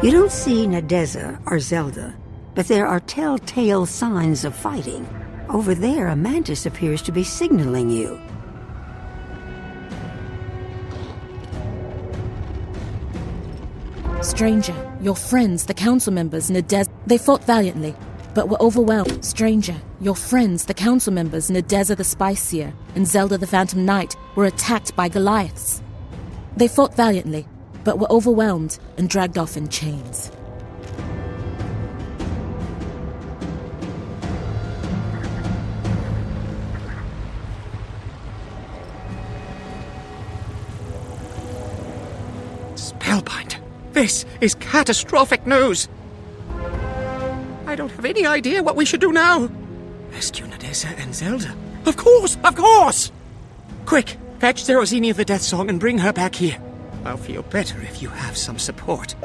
You don't see Nadeza or Zelda, but there are telltale signs of fighting. Over there, a mantis appears to be signaling you. Stranger, your friends, the council members, Nadeza, they fought valiantly, but were overwhelmed. Stranger, your friends, the council members, Nadeza the Spice Seer and Zelda the Phantom Knight, were attacked by Goliaths. They fought valiantly, but were overwhelmed and dragged off in chains. Spellbinder, this is catastrophic news. I don't have any idea what we should do now. Rescue Nadeza and Zelda. Of course, of course! Quick, fetch Zerozini of the Death Song and bring her back here. I'll feel better if you have some support.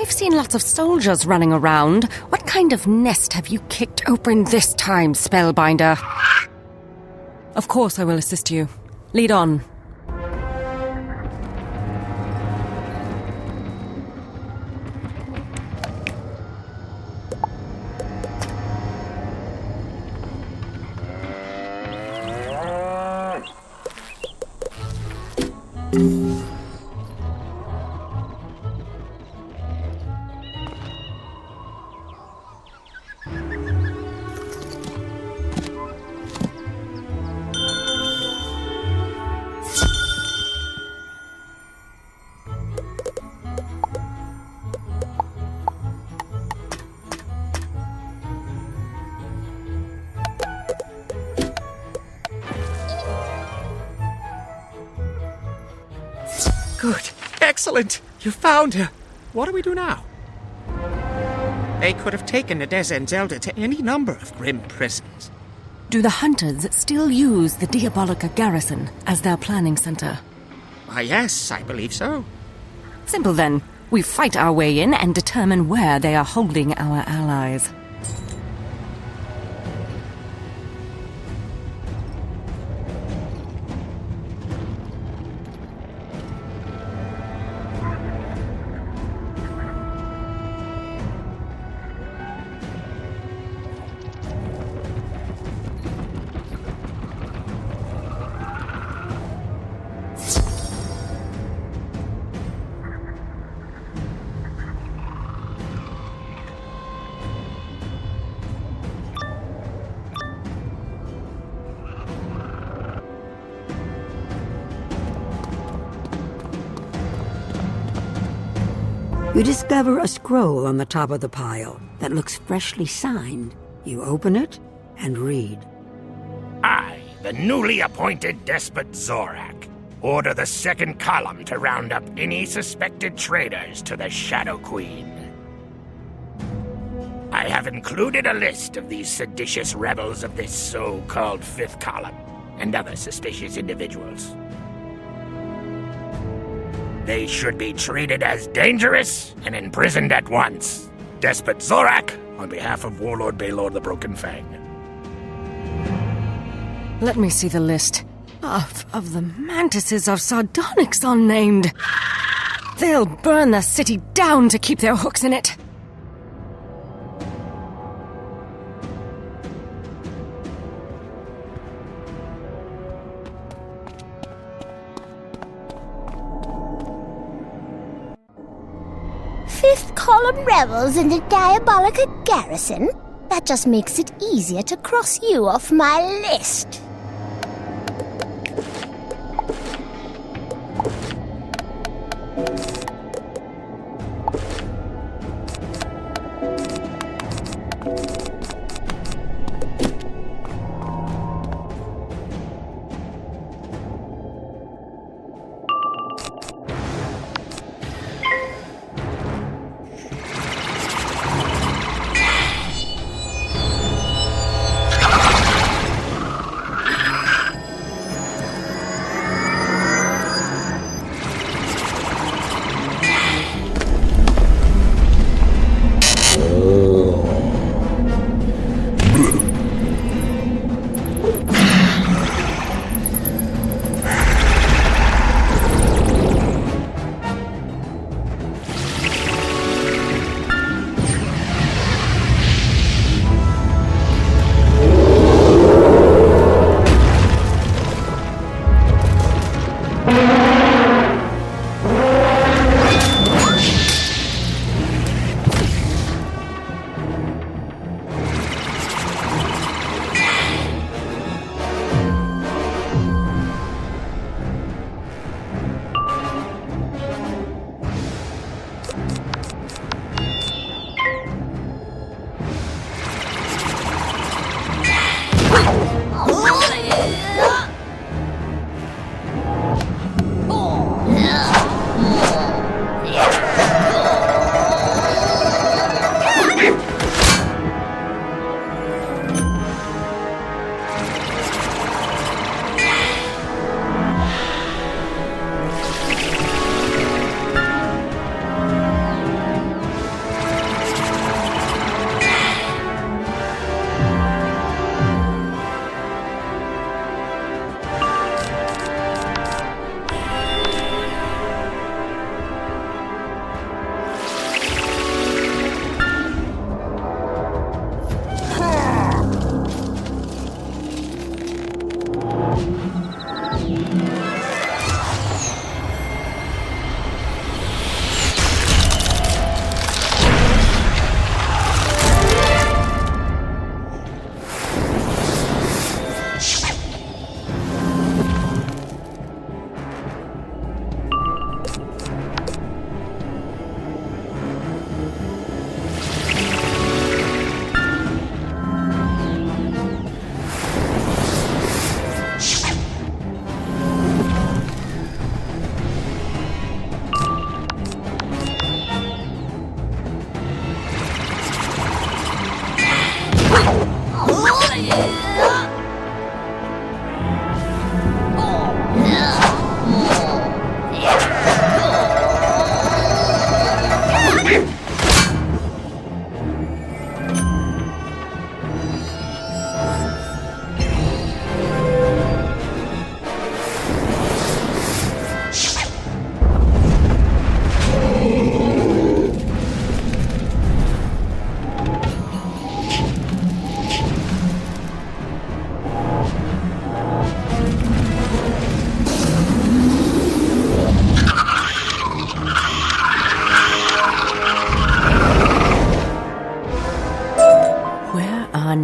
I've seen lots of soldiers running around. What kind of nest have you kicked open this time, Spellbinder? Of course I will assist you. Lead on. Good. Excellent. You found her. What do we do now? They could have taken Nadeza and Zelda to any number of grim prisons. Do the hunters still use the Diabolica garrison as their planning center? Why, yes, I believe so. Simple then. We fight our way in and determine where they are holding our allies. You discover a scroll on the top of the pile that looks freshly signed. You open it and read. I, the newly appointed Despot Zorak, order the second column to round up any suspected traitors to the Shadow Queen. I have included a list of these seditious rebels of this so-called fifth column, and other suspicious individuals. They should be treated as dangerous and imprisoned at once. Despot Zorak, on behalf of Warlord Baylor the Broken Fang. Let me see the list. Of the mantises of Sardonyx unnamed. They'll burn the city down to keep their hooks in it. Fifth column rebels in the Diabolica garrison? That just makes it easier to cross you off my list.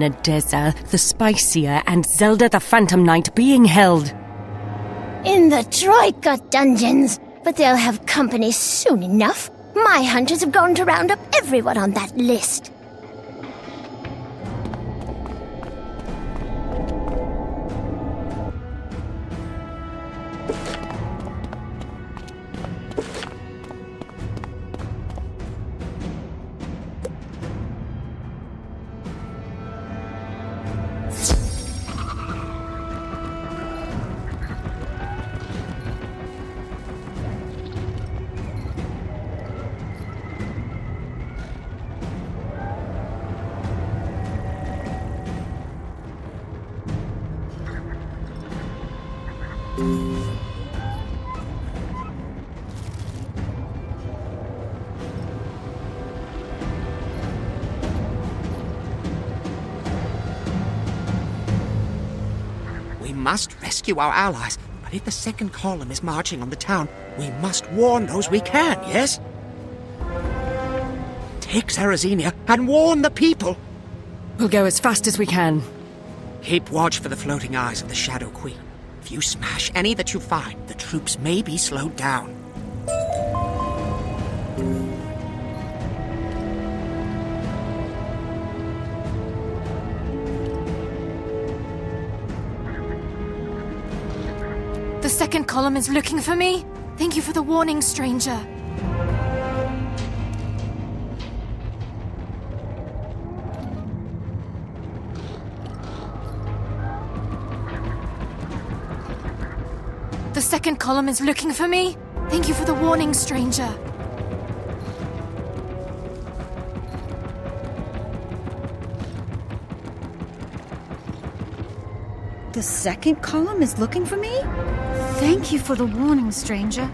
Nadeza the Spicier and Zelda the Phantom Knight being held? In the Troika dungeons, but they'll have company soon enough. My hunters have gone to round up everyone on that list. We must rescue our allies, but if the second column is marching on the town, we must warn those we can, yes? Take Serrazenia and warn the people! We'll go as fast as we can. Keep watch for the floating eyes of the Shadow Queen. If you smash any that you find, the troops may be slowed down. The second column is looking for me. Thank you for the warning, stranger. The second column is looking for me. Thank you for the warning, stranger. The second column is looking for me? Thank you for the warning, stranger.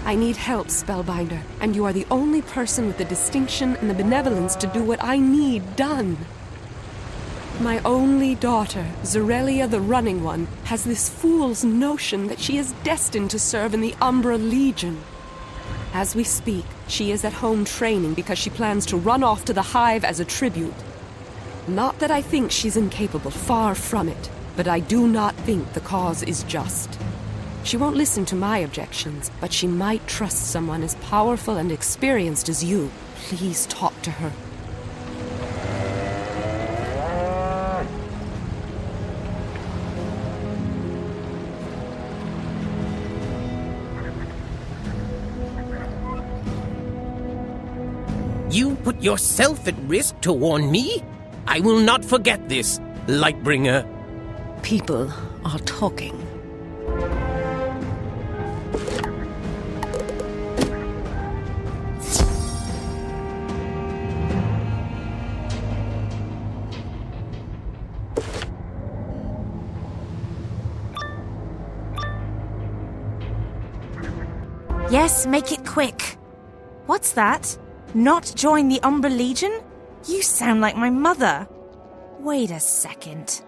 I need help, Spellbinder, and you are the only person with the distinction and the benevolence to do what I need done. My only daughter, Zorelia the Running One, has this fool's notion that she is destined to serve in the Umbra Legion. As we speak, she is at home training because she plans to run off to the Hive as a tribute. Not that I think she's incapable, far from it, but I do not think the cause is just. She won't listen to my objections, but she might trust someone as powerful and experienced as you. Please talk to her. You put yourself at risk to warn me? I will not forget this, Lightbringer. People are talking. Yes, make it quick. What's that? Not join the Umbra Legion? You sound like my mother. Wait a second.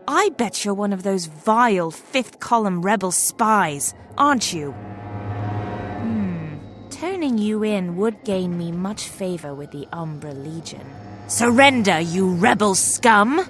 I bet you're one of those vile fifth column rebel spies, aren't you? Turning you in would gain me much favor with the Umbra Legion. Surrender, you rebel scum!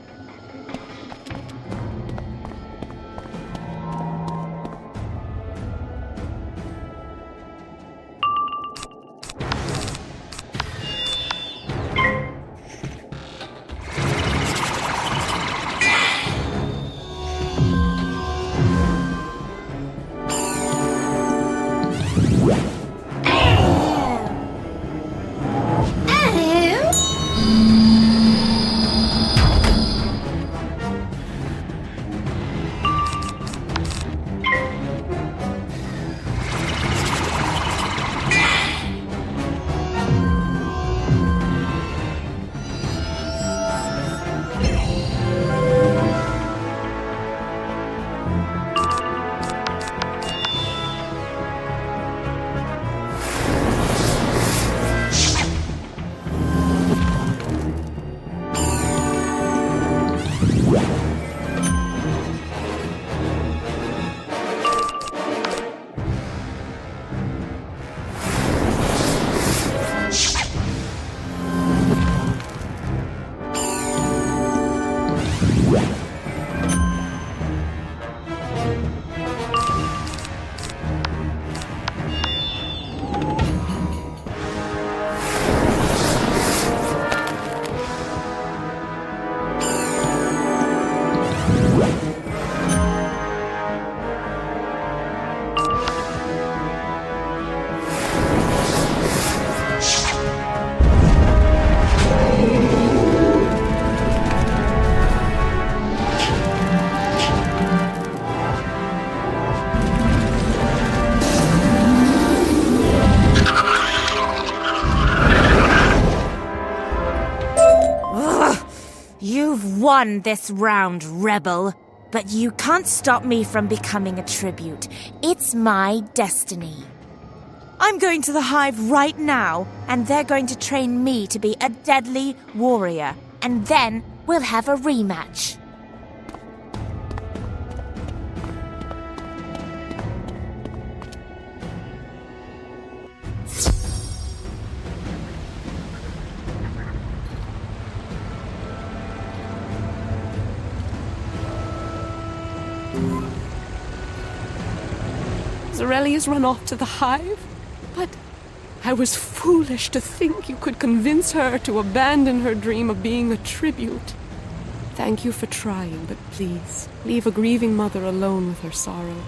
have won this round, rebel. But you can't stop me from becoming a tribute. It's my destiny. I'm going to the Hive right now, and they're going to train me to be a deadly warrior. And then we'll have a rematch. Zarelia's run off to the Hive? But I was foolish to think you could convince her to abandon her dream of being a tribute. Thank you for trying, but please, leave a grieving mother alone with her sorrow.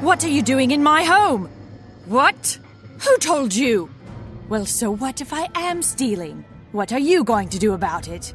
What are you doing in my home? What? Who told you? Well, so what if I am stealing? What are you going to do about it?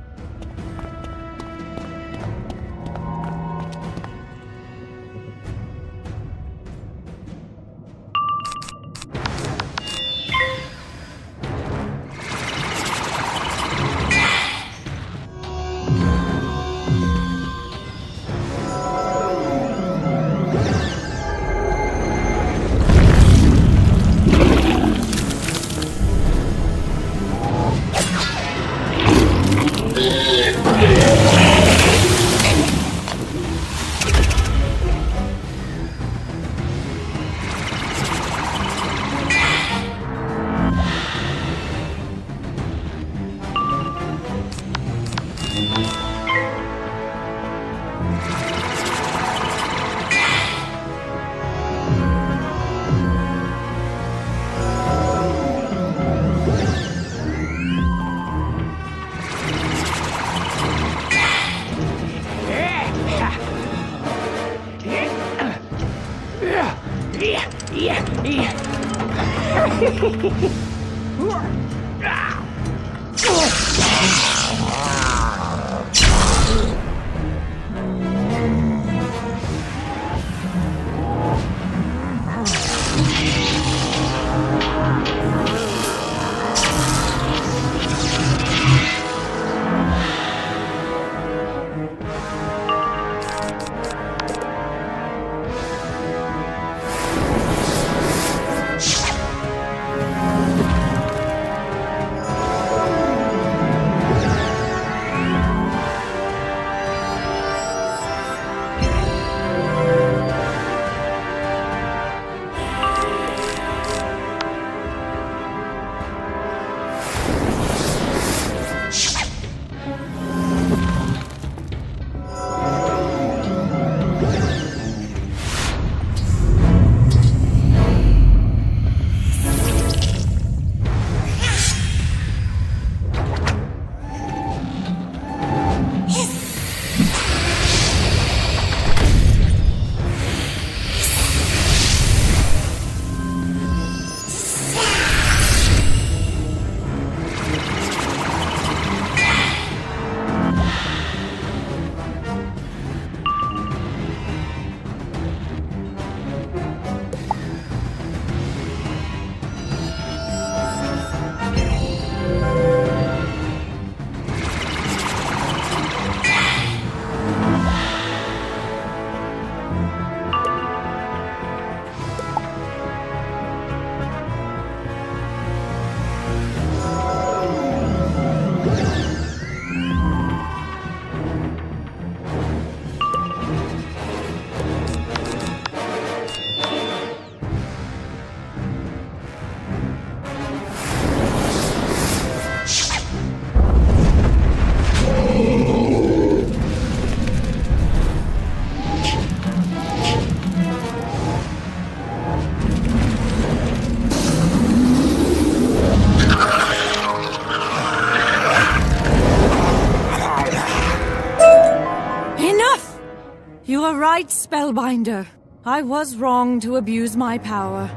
right, Spellbinder. I was wrong to abuse my power.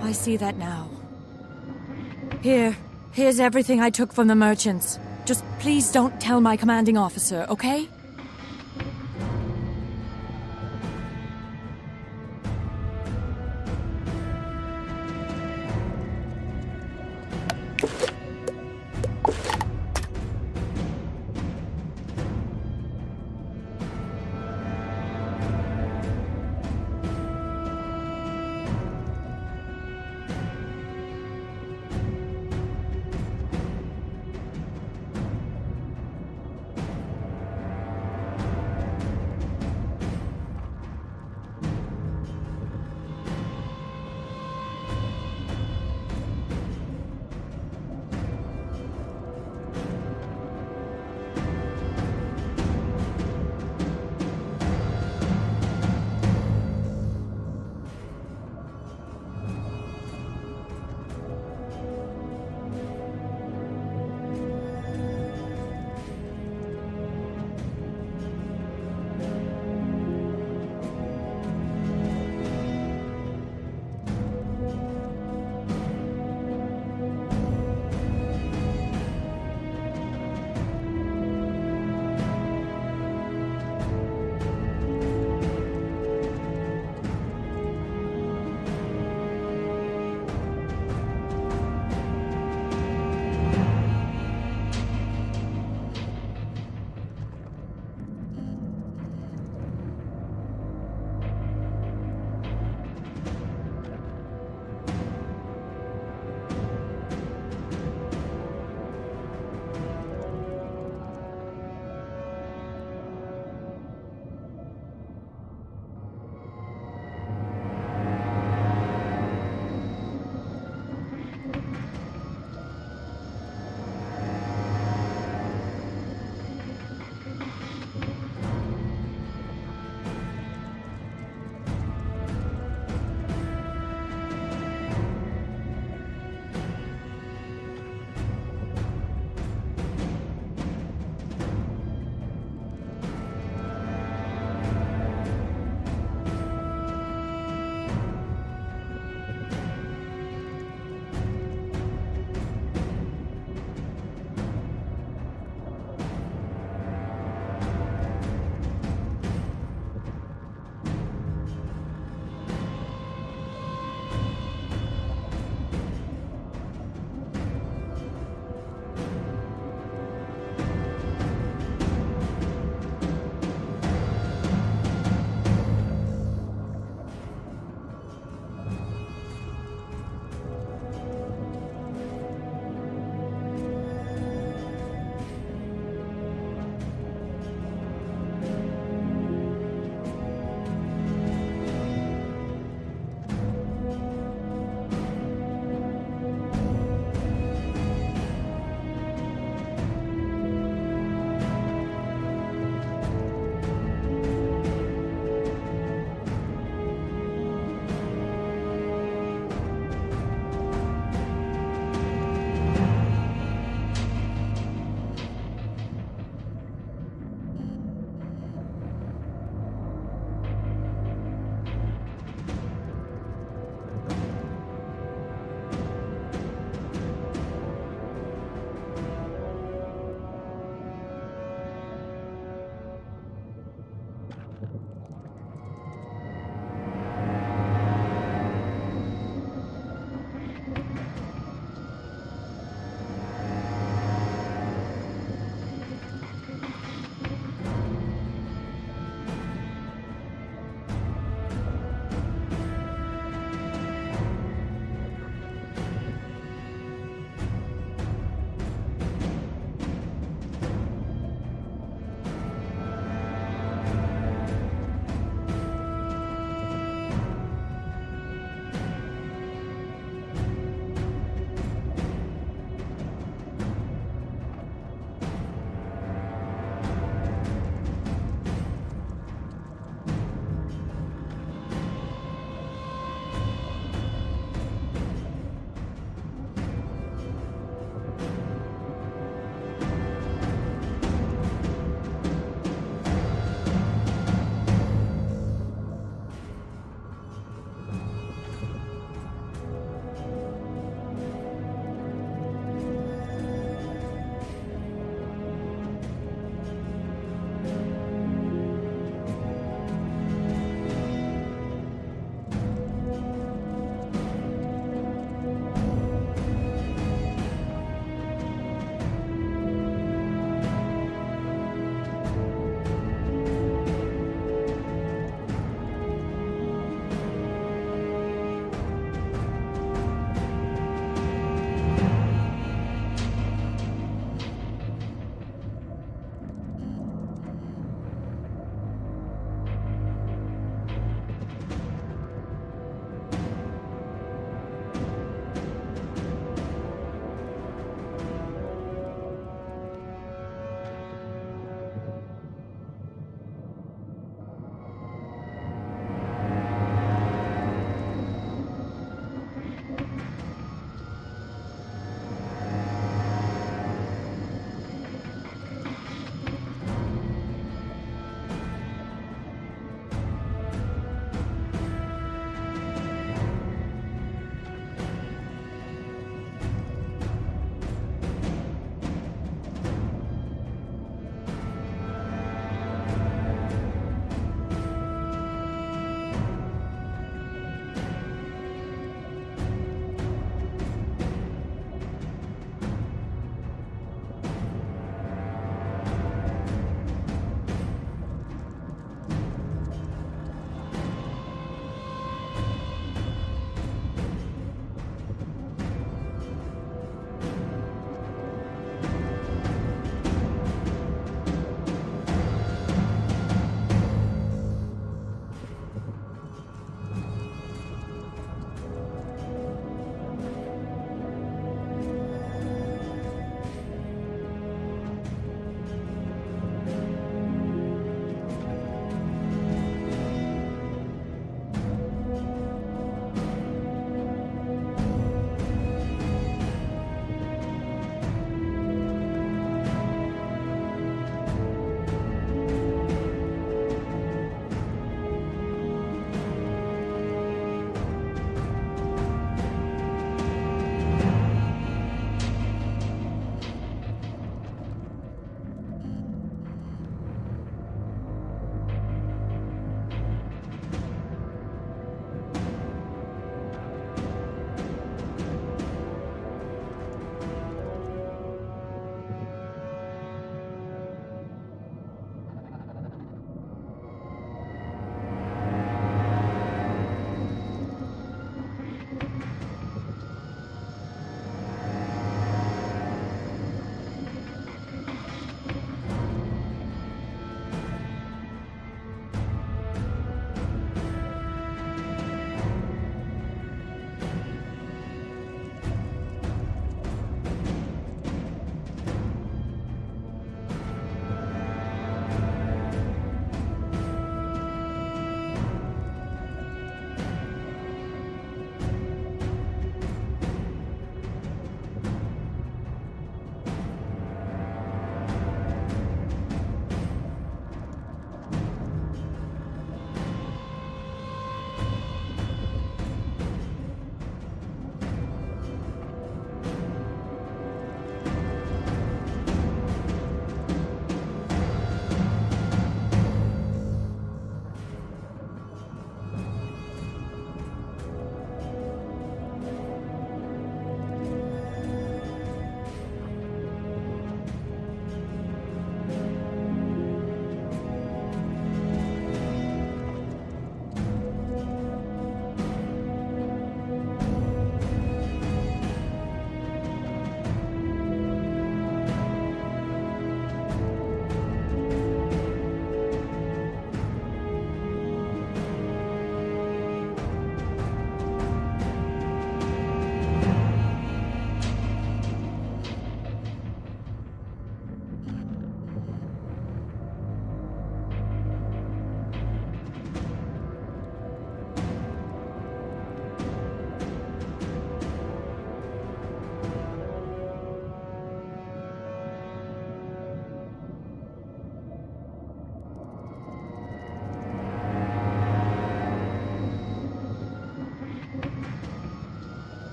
I see that now. Here's everything I took from the merchants. Just please don't tell my commanding officer, okay?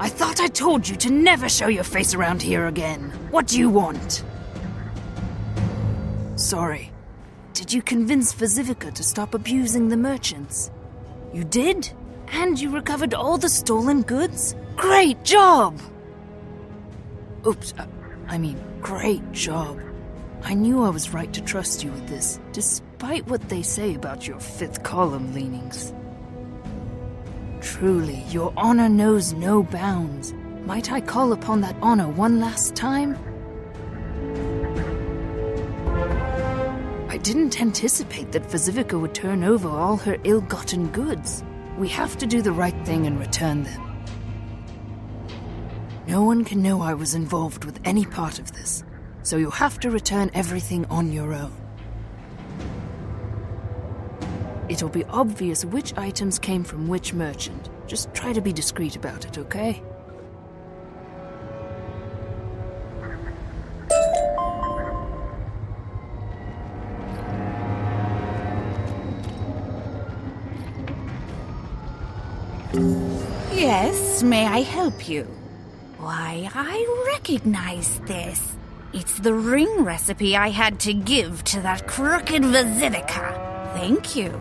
I thought I told you to never show your face around here again. What do you want? Sorry. Did you convince Vazivica to stop abusing the merchants? You did? And you recovered all the stolen goods? Great job! Oops, great job. I knew I was right to trust you with this, despite what they say about your fifth column leanings. Truly, your honor knows no bounds. Might I call upon that honor one last time? I didn't anticipate that Vazivica would turn over all her ill-gotten goods. We have to do the right thing and return them. No one can know I was involved with any part of this, so you'll have to return everything on your own. It'll be obvious which items came from which merchant. Just try to be discreet about it, okay? Yes, may I help you? Why, I recognize this. It's the ring recipe I had to give to that crooked Vazivica. Thank you.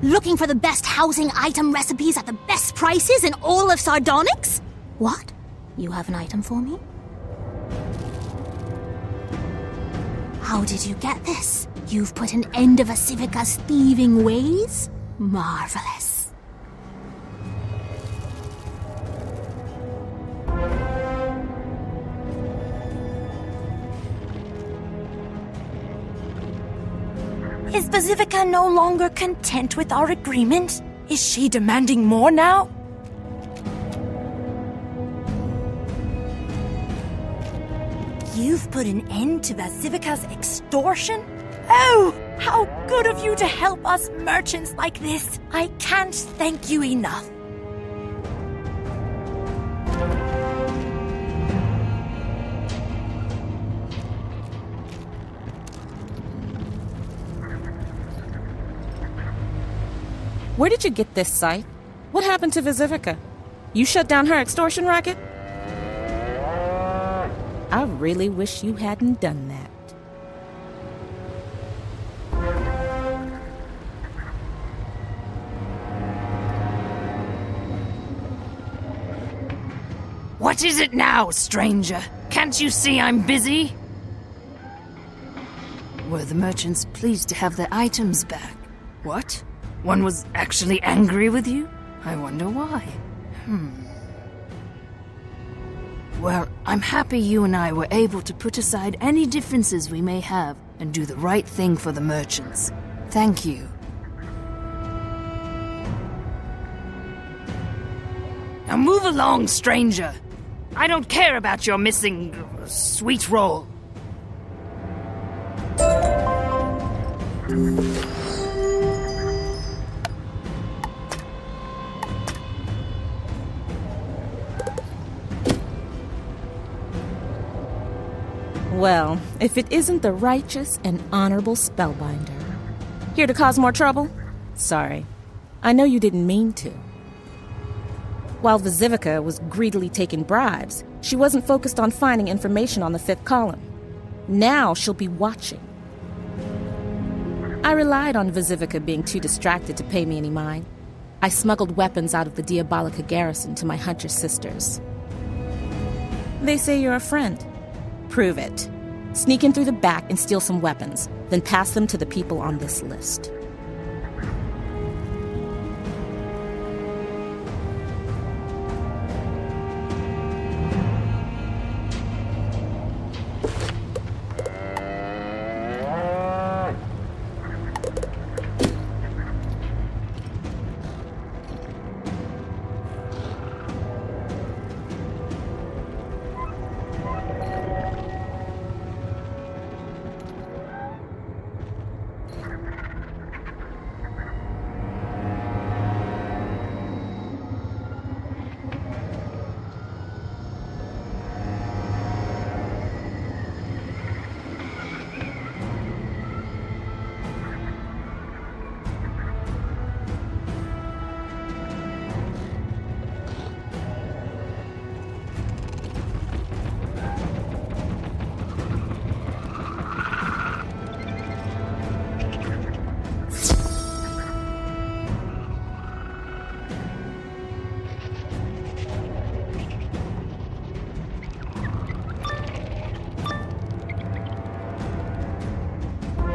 Looking for the best housing item recipes at the best prices in all of Sardonyx? What? You have an item for me? How did you get this? You've put an end to Vazivica's thieving ways? Marvelous. Is Vazivica no longer content with our agreement? Is she demanding more now? You've put an end to Vazivica's extortion? Oh, how good of you to help us merchants like this. I can't thank you enough. Where did you get this scythe? What happened to Vazivica? You shut down her extortion racket? I really wish you hadn't done that. What is it now, stranger? Can't you see I'm busy? Were the merchants pleased to have their items back? What? One was actually angry with you? I wonder why. Well, I'm happy you and I were able to put aside any differences we may have and do the right thing for the merchants. Thank you. Now move along, stranger. I don't care about your missing sweet roll. Well, if it isn't the righteous and honorable Spellbinder. Here to cause more trouble? Sorry. I know you didn't mean to. While Vazivica was greedily taking bribes, she wasn't focused on finding information on the fifth column. Now she'll be watching. I relied on Vazivica being too distracted to pay me any mind. I smuggled weapons out of the Diabolica garrison to my hunter sisters. They say you're a friend. Prove it. Sneak in through the back and steal some weapons, then pass them to the people on this list.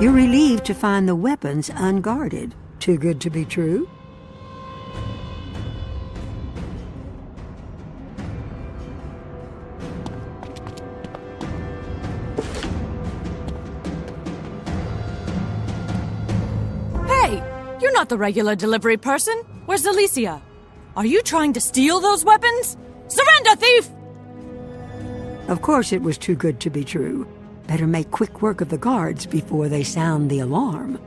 You're relieved to find the weapons unguarded. Too good to be true? Hey! You're not the regular delivery person. Where's Alicia? Are you trying to steal those weapons? Surrender, thief! Of course it was too good to be true. Better make quick work of the guards before they sound the alarm.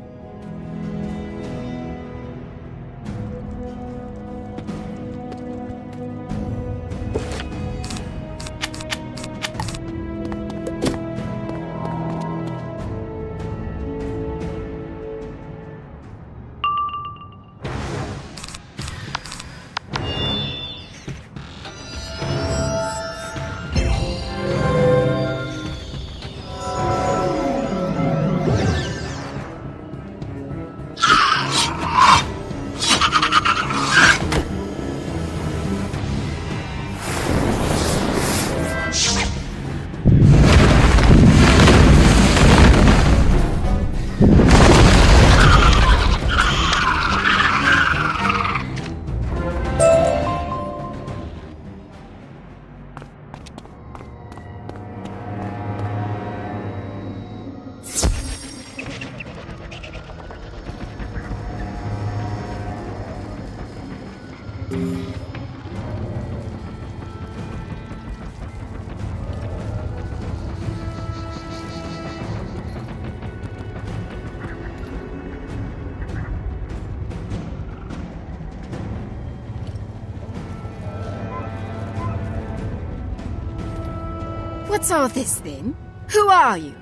What's all this then? Who are you?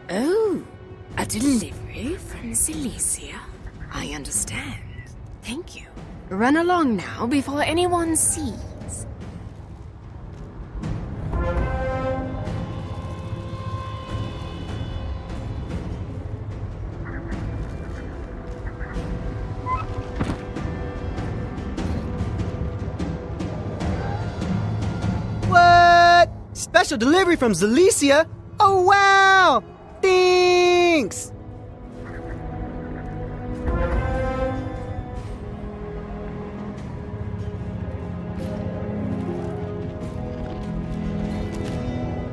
Oh, a delivery from Cilicia. I understand. Thank you. Run along now before anyone sees. What? Special delivery from Cilicia? Oh wow! Thanks!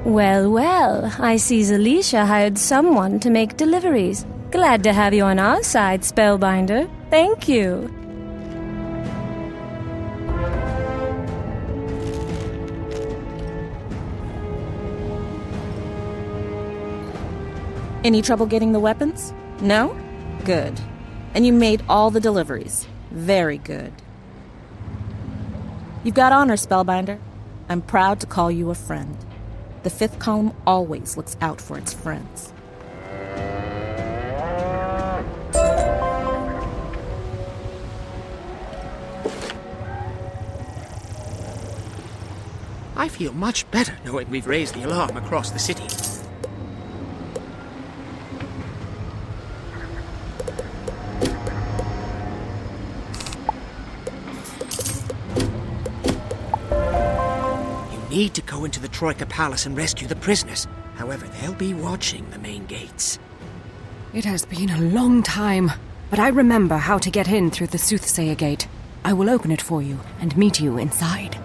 Well, well, I see Cilicia hired someone to make deliveries. Glad to have you on our side, Spellbinder. Thank you. Any trouble getting the weapons? No? Good. And you made all the deliveries. Very good. You've got honor, Spellbinder. I'm proud to call you a friend. The fifth column always looks out for its friends. I feel much better knowing we've raised the alarm across the city. Need to go into the Troika Palace and rescue the prisoners. However, they'll be watching the main gates. It has been a long time, but I remember how to get in through the Soothsayer Gate. I will open it for you and meet you inside.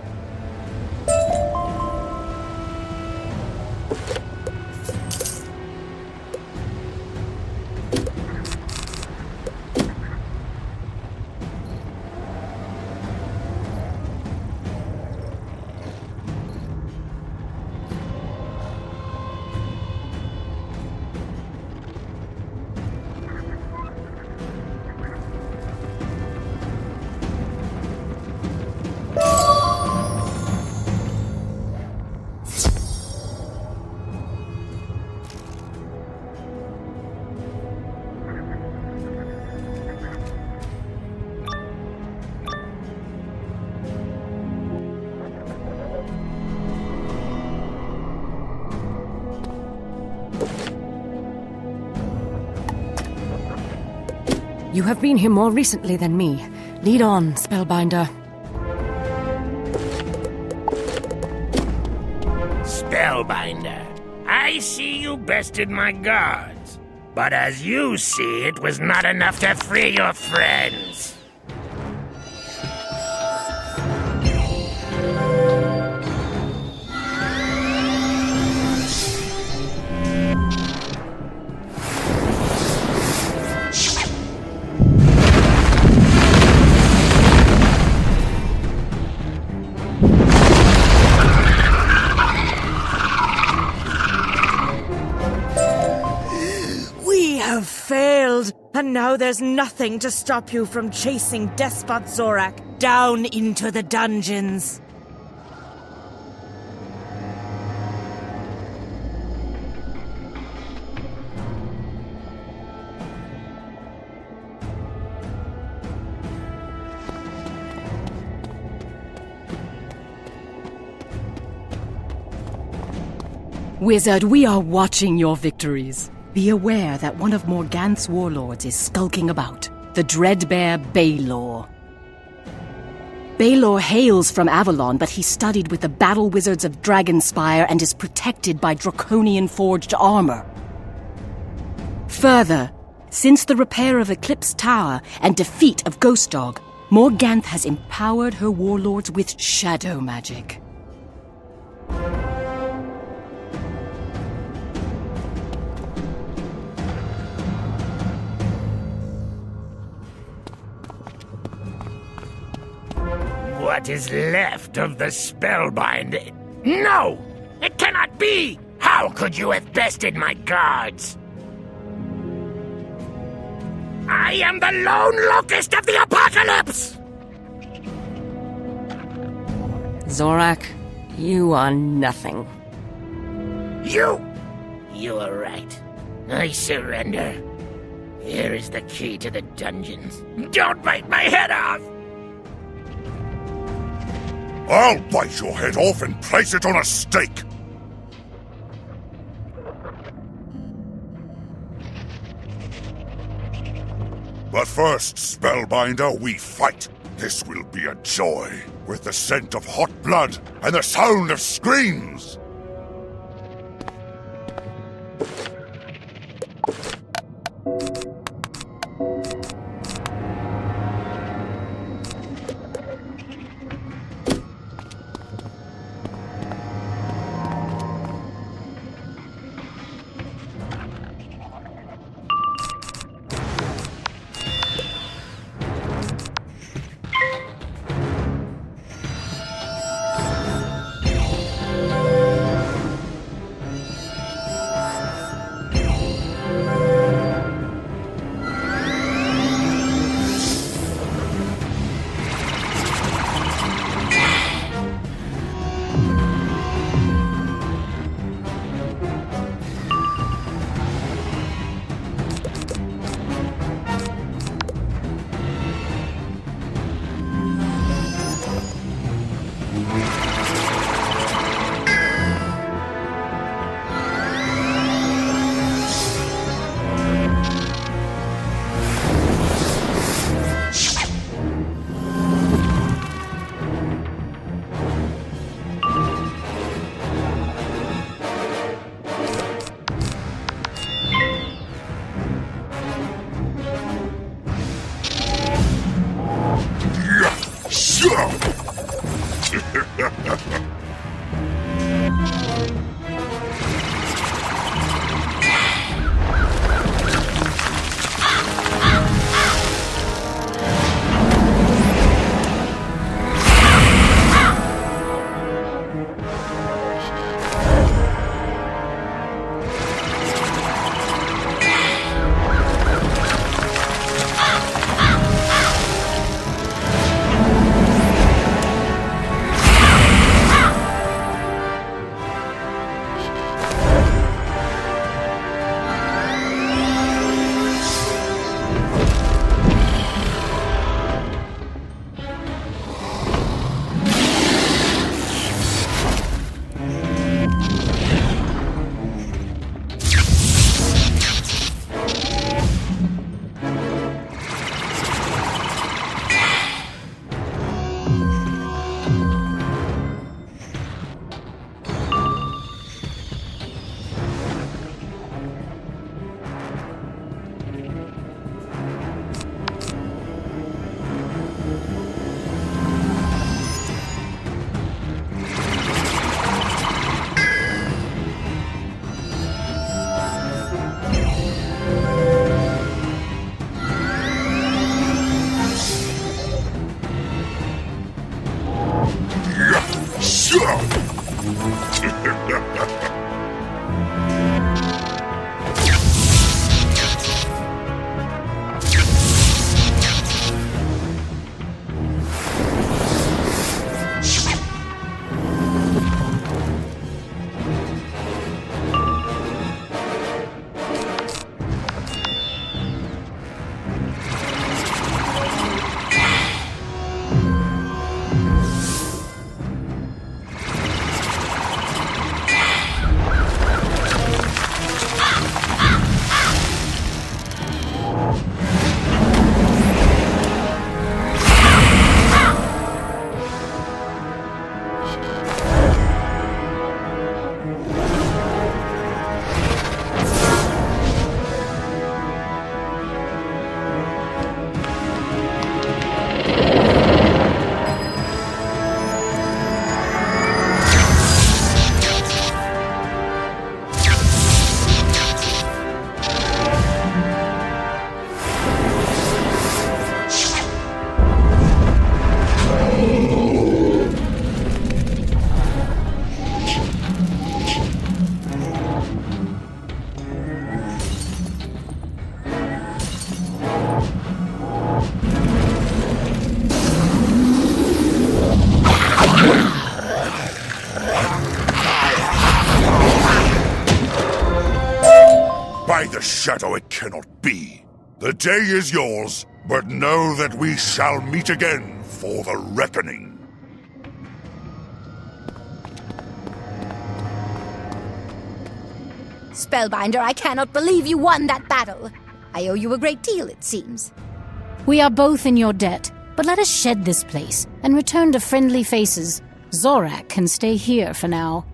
You have been here more recently than me. Lead on, Spellbinder. Spellbinder, I see you bested my guards. But as you see, it was not enough to free your friends. Have failed, and now there's nothing to stop you from chasing Despot Zorak down into the dungeons. Wizard, we are watching your victories. Be aware that one of Morganth's warlords is skulking about, the Dreadbear Baylor. Baylor hails from Avalon, but he studied with the battle wizards of Dragonspire and is protected by draconian forged armor. Further, since the repair of Eclipse Tower and defeat of Ghost Dog, Morganth has empowered her warlords with shadow magic. What is left of the Spellbind? No! It cannot be! How could you have bested my guards? I am the lone locust of the apocalypse! Zorak, you are nothing. You are right. I surrender. Here is the key to the dungeons. Don't bite my head off! I'll bite your head off and place it on a stake! But first, Spellbinder, we fight. This will be a joy, with the scent of hot blood and the sound of screams! By the shadow it cannot be. The day is yours, but know that we shall meet again for the reckoning. Spellbinder, I cannot believe you won that battle. I owe you a great deal, it seems. We are both in your debt, but let us shed this place and return to friendly faces. Zorak can stay here for now.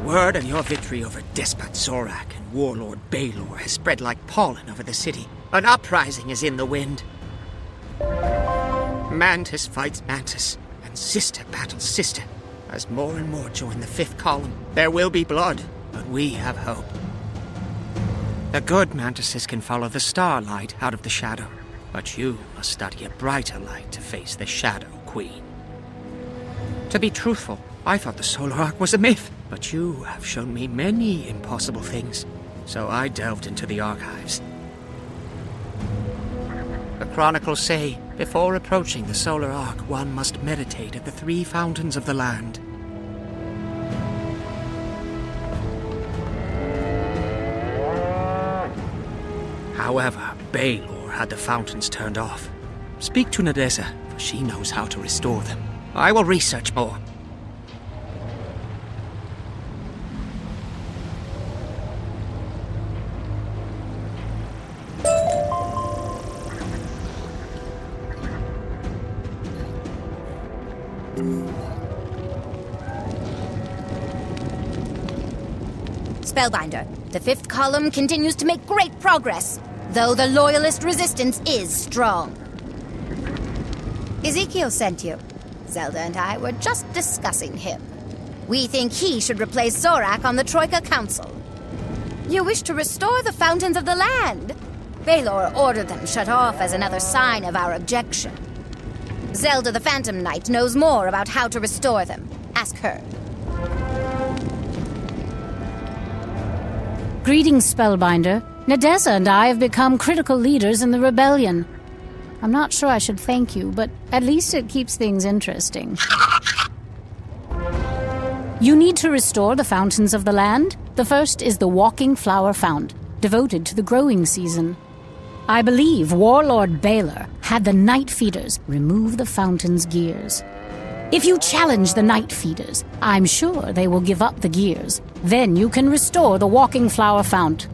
Word of your victory over Despot Zorak and Warlord Baelor has spread like pollen over the city. An uprising is in the wind. Mantis fights Mantis, and sister battles sister. As more and more join the fifth column, there will be blood, but we have hope. The good Mantises can follow the starlight out of the shadow, but you must study a brighter light to face the Shadow Queen. To be truthful, I thought the Solar Arc was a myth, but you have shown me many impossible things, so I delved into the archives. The chronicles say, before approaching the Solar Arc, one must meditate at the three fountains of the land. However, Baelor had the fountains turned off. Speak to Nadeza, for she knows how to restore them. I will research more. Spellbinder, the fifth column continues to make great progress, though the Loyalist resistance is strong. Ezekiel sent you. Zelda and I were just discussing him. We think he should replace Zorak on the Troika Council. You wish to restore the fountains of the land. Baelor ordered them shut off as another sign of our objection. Zelda the Phantom Knight knows more about how to restore them. Ask her. Greetings, Spellbinder. Nadeza and I have become critical leaders in the rebellion. I'm not sure I should thank you, but at least it keeps things interesting. You need to restore the fountains of the land. The first is the Walking Flower Fount, devoted to the growing season. I believe Warlord Baelor had the Night Feeders remove the fountain's gears. If you challenge the Night Feeders, I'm sure they will give up the gears. Then you can restore the Walking Flower Fount.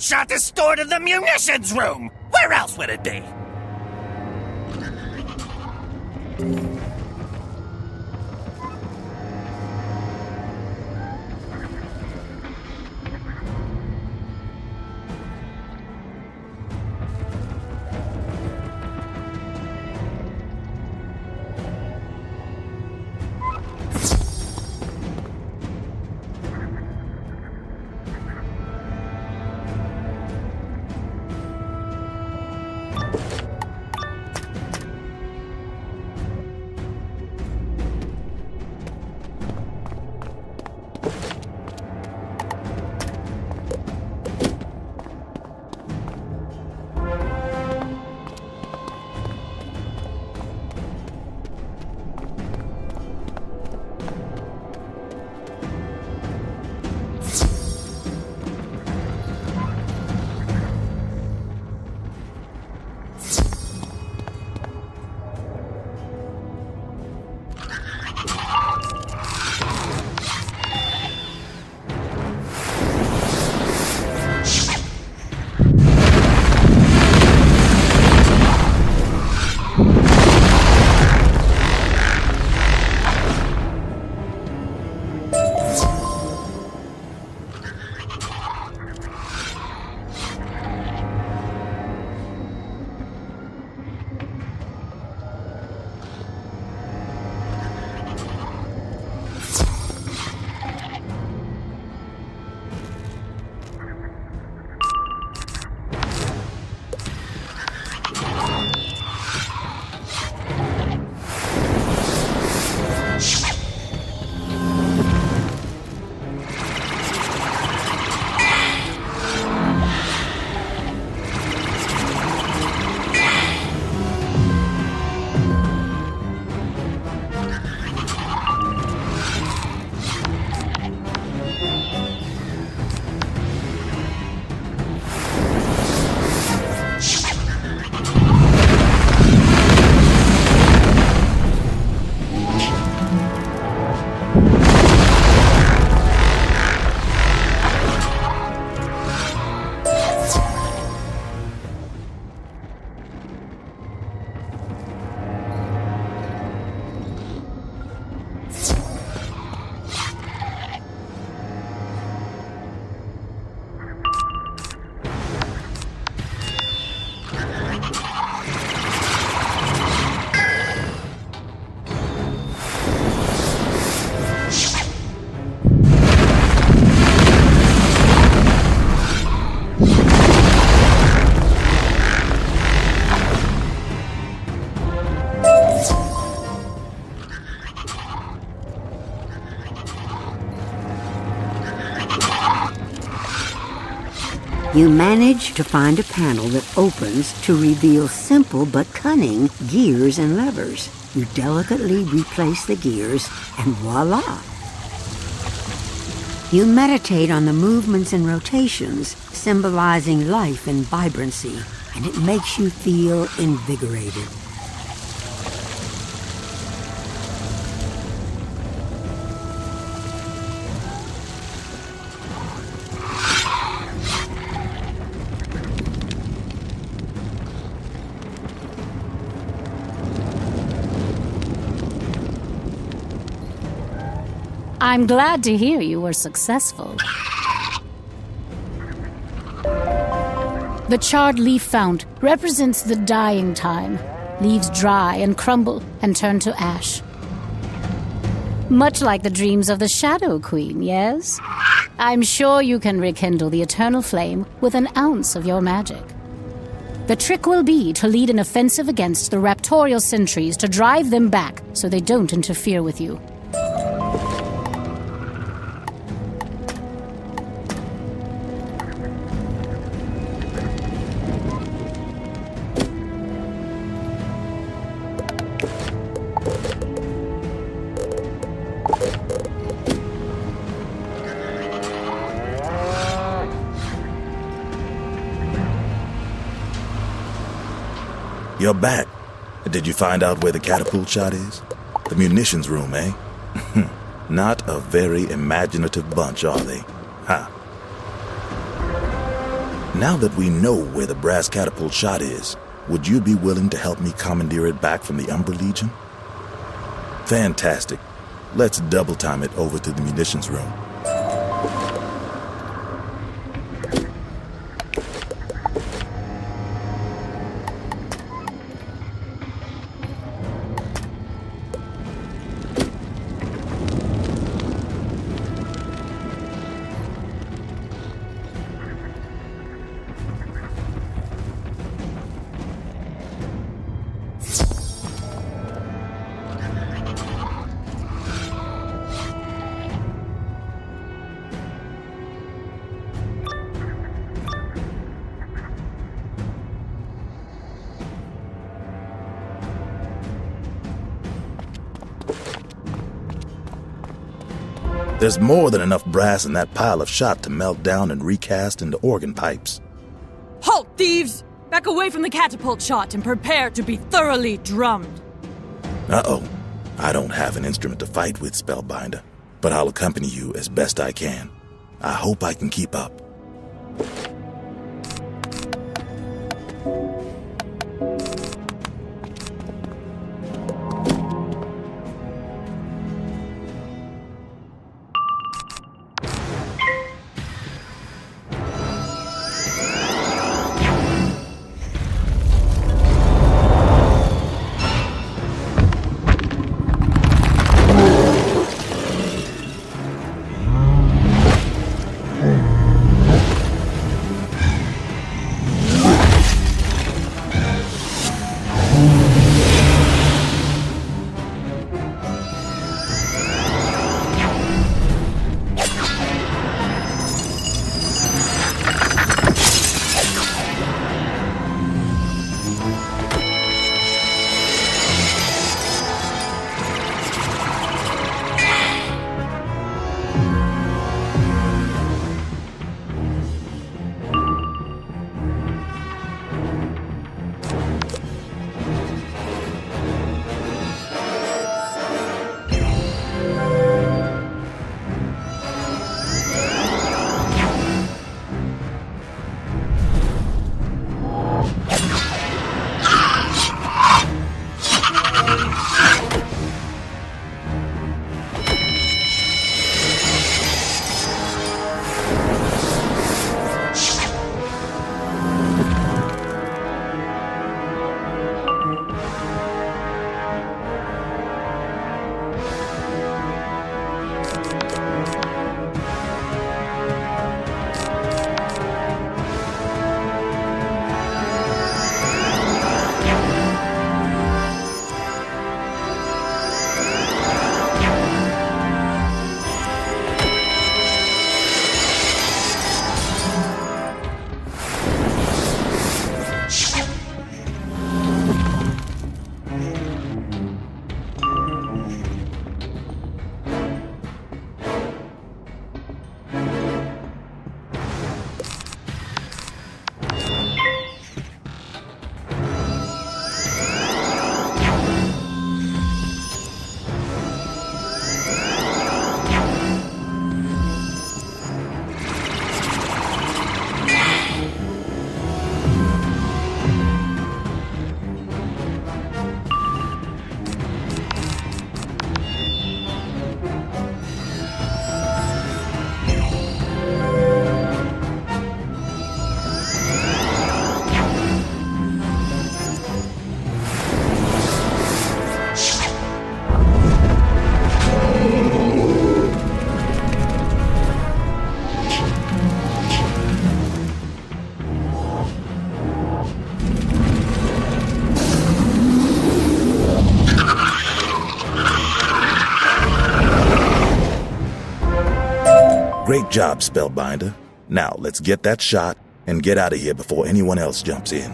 Shot is stored in the munitions room! Where else would it be? You manage to find a panel that opens to reveal simple but cunning gears and levers. You delicately replace the gears, and voila! You meditate on the movements and rotations, symbolizing life and vibrancy, and it makes you feel invigorated. I'm glad to hear you were successful. The charred leaf fount represents the dying time. Leaves dry and crumble and turn to ash. Much like the dreams of the Shadow Queen, yes? I'm sure you can rekindle the eternal flame with an ounce of your magic. The trick will be to lead an offensive against the raptorial sentries to drive them back so they don't interfere with you. You're back. Did you find out where the catapult shot is? The munitions room, eh? Not a very imaginative bunch, are they? Ha. Now that we know where the brass catapult shot is, would you be willing to help me commandeer it back from the Umber Legion? Fantastic. Let's double time it over to the munitions room. There's more than enough brass in that pile of shot to melt down and recast into organ pipes. Halt, thieves! Back away from the catapult shot and prepare to be thoroughly drummed. Uh-oh. I don't have an instrument to fight with, Spellbinder, but I'll accompany you as best I can. I hope I can keep up. Great job, Spellbinder. Now, let's get that shot and get out of here before anyone else jumps in.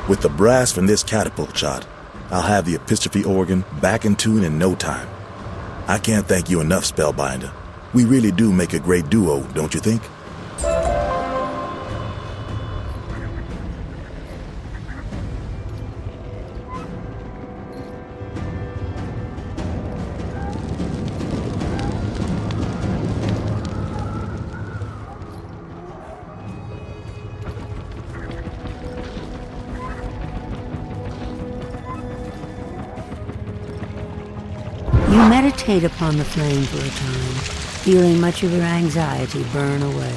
With the brass from this catapult shot, I'll have the epistrophe organ back in tune in no time. I can't thank you enough, Spellbinder. We really do make a great duo, don't you think? You meditate upon the flame for a time, feeling much of your anxiety burn away.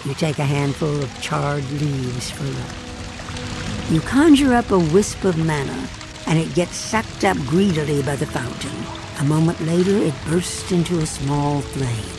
You take a handful of charred leaves for luck. You conjure up a wisp of mana, and it gets sucked up greedily by the fountain. A moment later, it bursts into a small flame.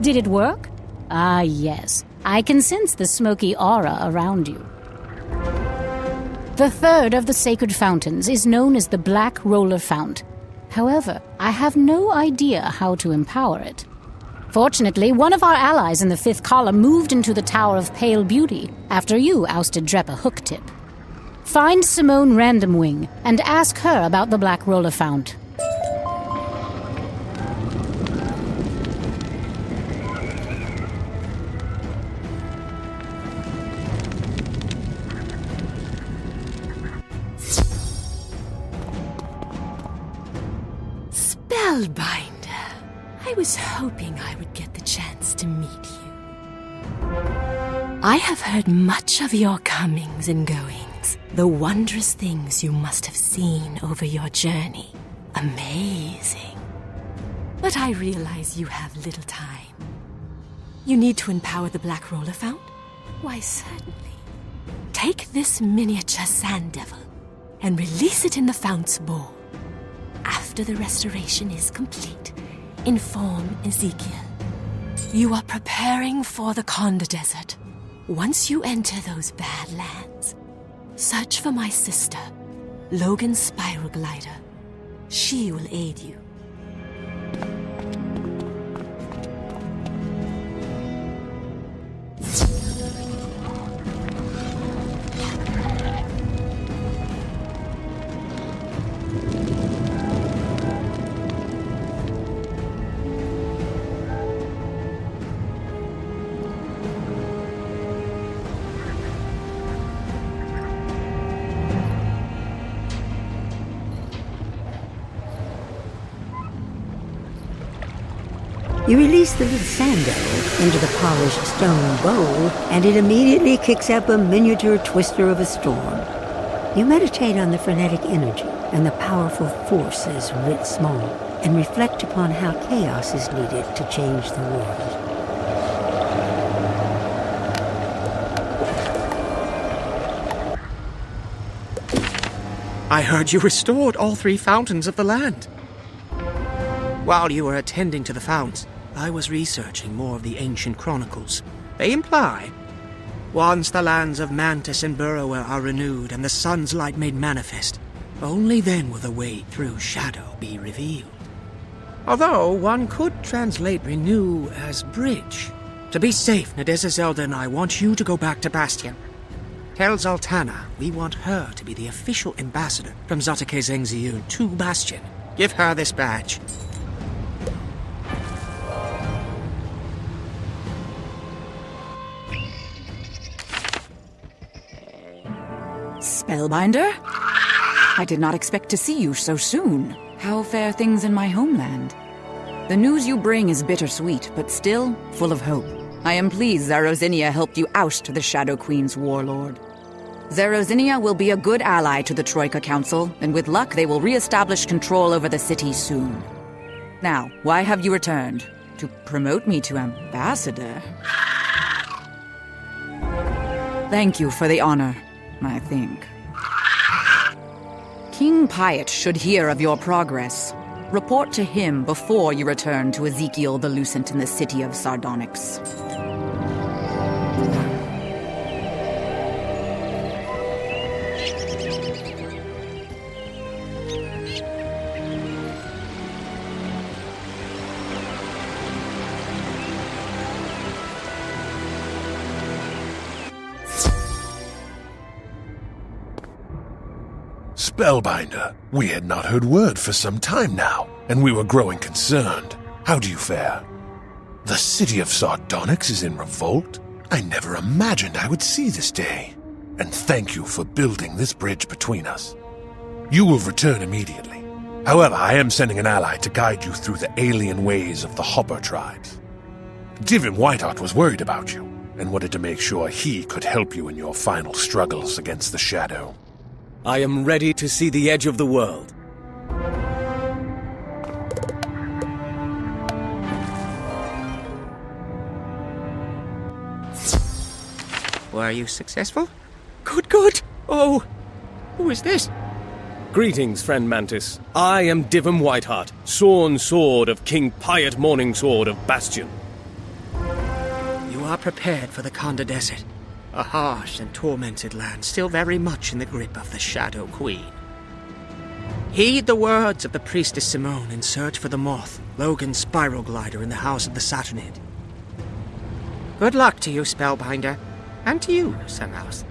Did it work? Ah, yes. I can sense the smoky aura around you. The third of the sacred fountains is known as the Black Roller Fount. However, I have no idea how to empower it. Fortunately, one of our allies in the fifth column moved into the Tower of Pale Beauty after you ousted Drepa Hooktip. Find Simone Randomwing and ask her about the Black Roller Fount. Spellbinder. I was hoping I would get the chance to meet you. I have heard much of your comings and goings, the wondrous things you must have seen over your journey. Amazing. But I realize you have little time. You need to empower the Black Roller Fount? Why, certainly. Take this miniature sand devil and release it in the Fount's bowl. After the restoration is complete, inform Ezekiel. You are preparing for the Conda Desert. Once you enter those bad lands, search for my sister, Logan Spiral Glider. She will aid you. You release the little sand devil into the polished stone bowl, and it immediately kicks up a miniature twister of a storm. You meditate on the frenetic energy and the powerful forces writ small, and reflect upon how chaos is needed to change the world. I heard you restored all 3 fountains of the land. While you were attending to the founts, I was researching more of the ancient chronicles. They imply, once the lands of Mantis and Burrower are renewed and the sun's light made manifest, only then will the way through shadow be revealed. Although one could translate renew as bridge. To be safe, Nadeza, Zelda, and I want you to go back to Bastion. Tell Zaltana we want her to be the official ambassador from Zatake Zengziyun to Bastion. Give her this badge. Spellbinder? I did not expect to see you so soon. How fare things in my homeland? The news you bring is bittersweet, but still full of hope. I am pleased Zarozinia helped you oust the Shadow Queen's warlord. Zarozinia will be a good ally to the Troika Council, and with luck they will re-establish control over the city soon. Now, why have you returned? To promote me to ambassador? Thank you for the honor, I think. King Part8 should hear of your progress. Report to him before you return to Ezekiel the Lucent in the city of Sardonyx. Spellbinder, we had not heard word for some time now, and we were growing concerned. How do you fare? The city of Sardonyx is in revolt? I never imagined I would see this day. And thank you for building this bridge between us. You will return immediately. However, I am sending an ally to guide you through the alien ways of the Hopper tribes. Divin Whiteheart was worried about you, and wanted to make sure he could help you in your final struggles against the Shadow. I am ready to see the edge of the world. Were you successful? Good. Oh, who is this? Greetings, friend Mantis. I am Divin Whiteheart, sworn sword of King Part8 Morningsword of Bastion. You are prepared for the Conda Desert. A harsh and tormented land, still very much in the grip of the Shadow Queen. Heed the words of the priestess Simone and search for the moth, Logan's spiral glider in the house of the Saturnid. Good luck to you, Spellbinder, and to you, Sunhouse.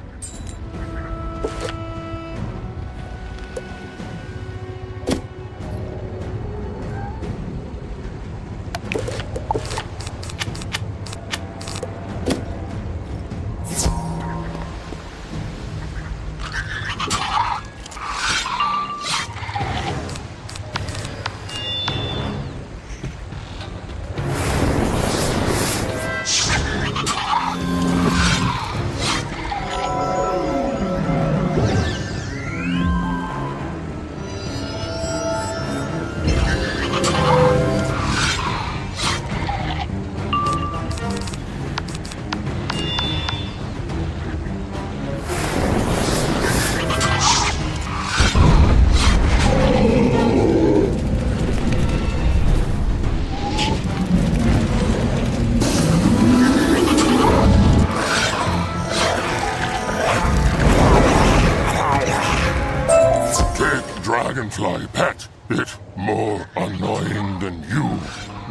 Dragonfly pet, it more annoying than you.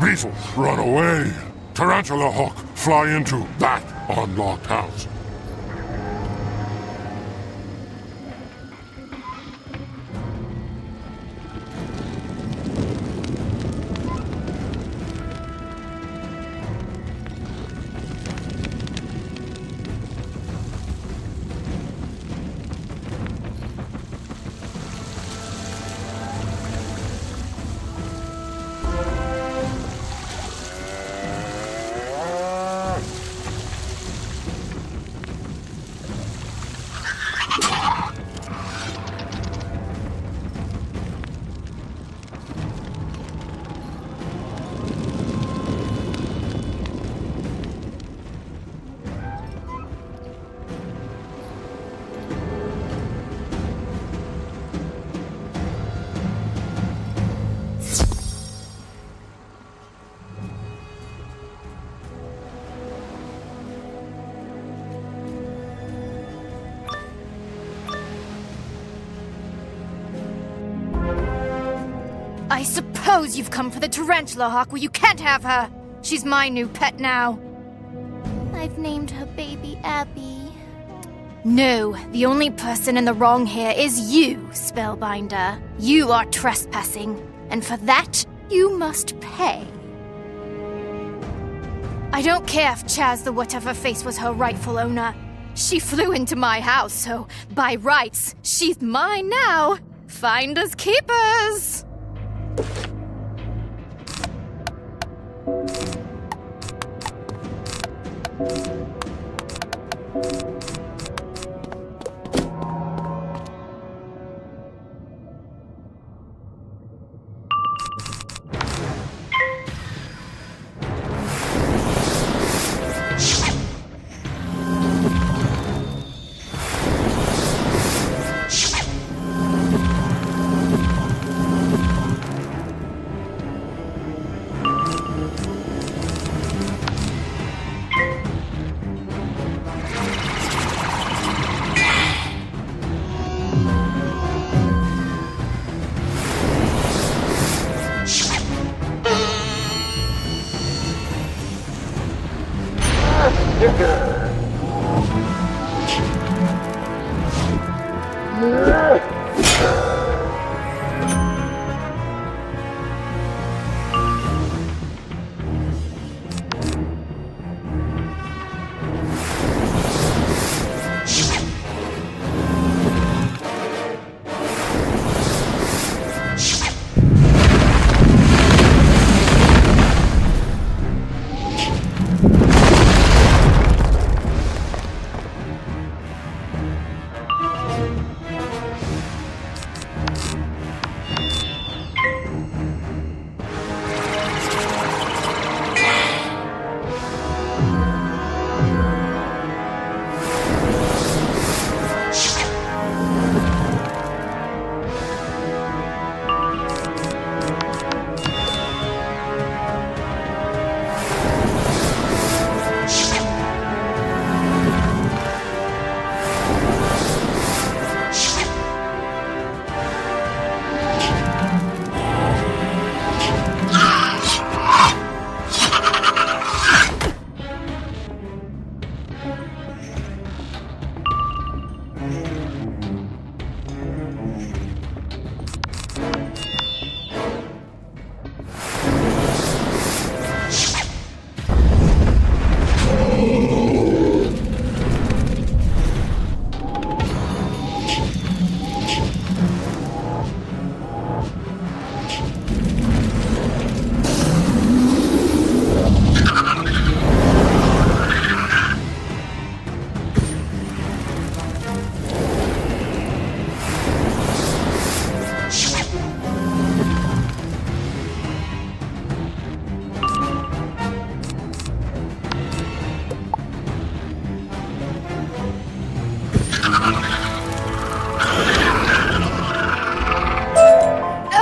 Beetle, run away. Tarantula Hawk, fly into that unlocked house. I suppose you've come for the Tarantula Hawk. Well, you can't have her. She's my new pet now. I've named her baby Abby. No, the only person in the wrong here is you, Spellbinder. You are trespassing, and for that, you must pay. I don't care if Chaz the Whatever-Face was her rightful owner. She flew into my house, so by rights, she's mine now. Finders keepers!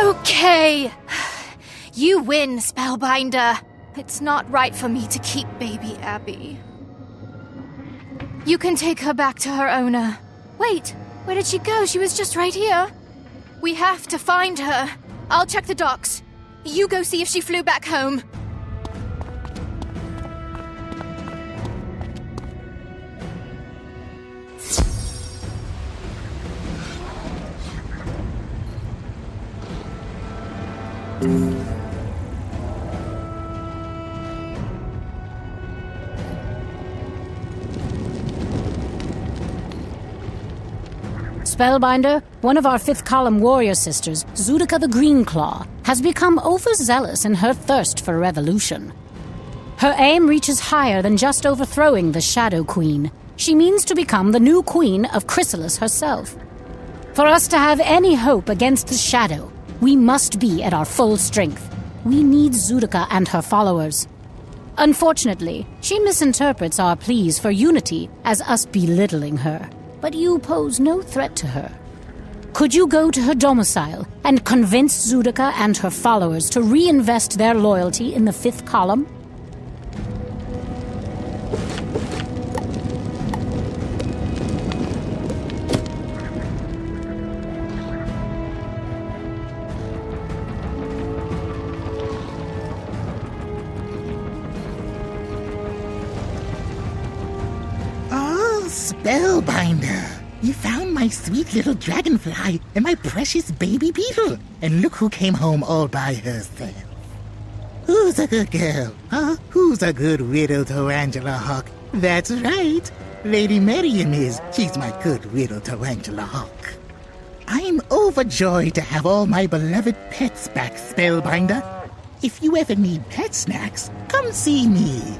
Okay. You win, Spellbinder. It's not right for me to keep baby Abby. You can take her back to her owner. Wait, where did she go? She was just right here. We have to find her. I'll check the docks. You go see if she flew back home. Spellbinder, one of our fifth column warrior sisters, Zudika the Greenclaw, has become overzealous in her thirst for revolution. Her aim reaches higher than just overthrowing the Shadow Queen. She means to become the new queen of Khrysalis herself. For us to have any hope against the Shadow, we must be at our full strength. We need Zudika and her followers. Unfortunately, she misinterprets our pleas for unity as us belittling her. But you pose no threat to her. Could you go to her domicile and convince Zudika and her followers to reinvest their loyalty in the fifth column? Spellbinder! You found my sweet little dragonfly and my precious baby beetle. And look who came home all by herself. Who's a good girl? Huh? Who's a good widow to Angela Hawk? That's right. Lady Miriam is. She's my good widow to Angela Hawk. I'm overjoyed to have all my beloved pets back, Spellbinder. If you ever need pet snacks, come see me.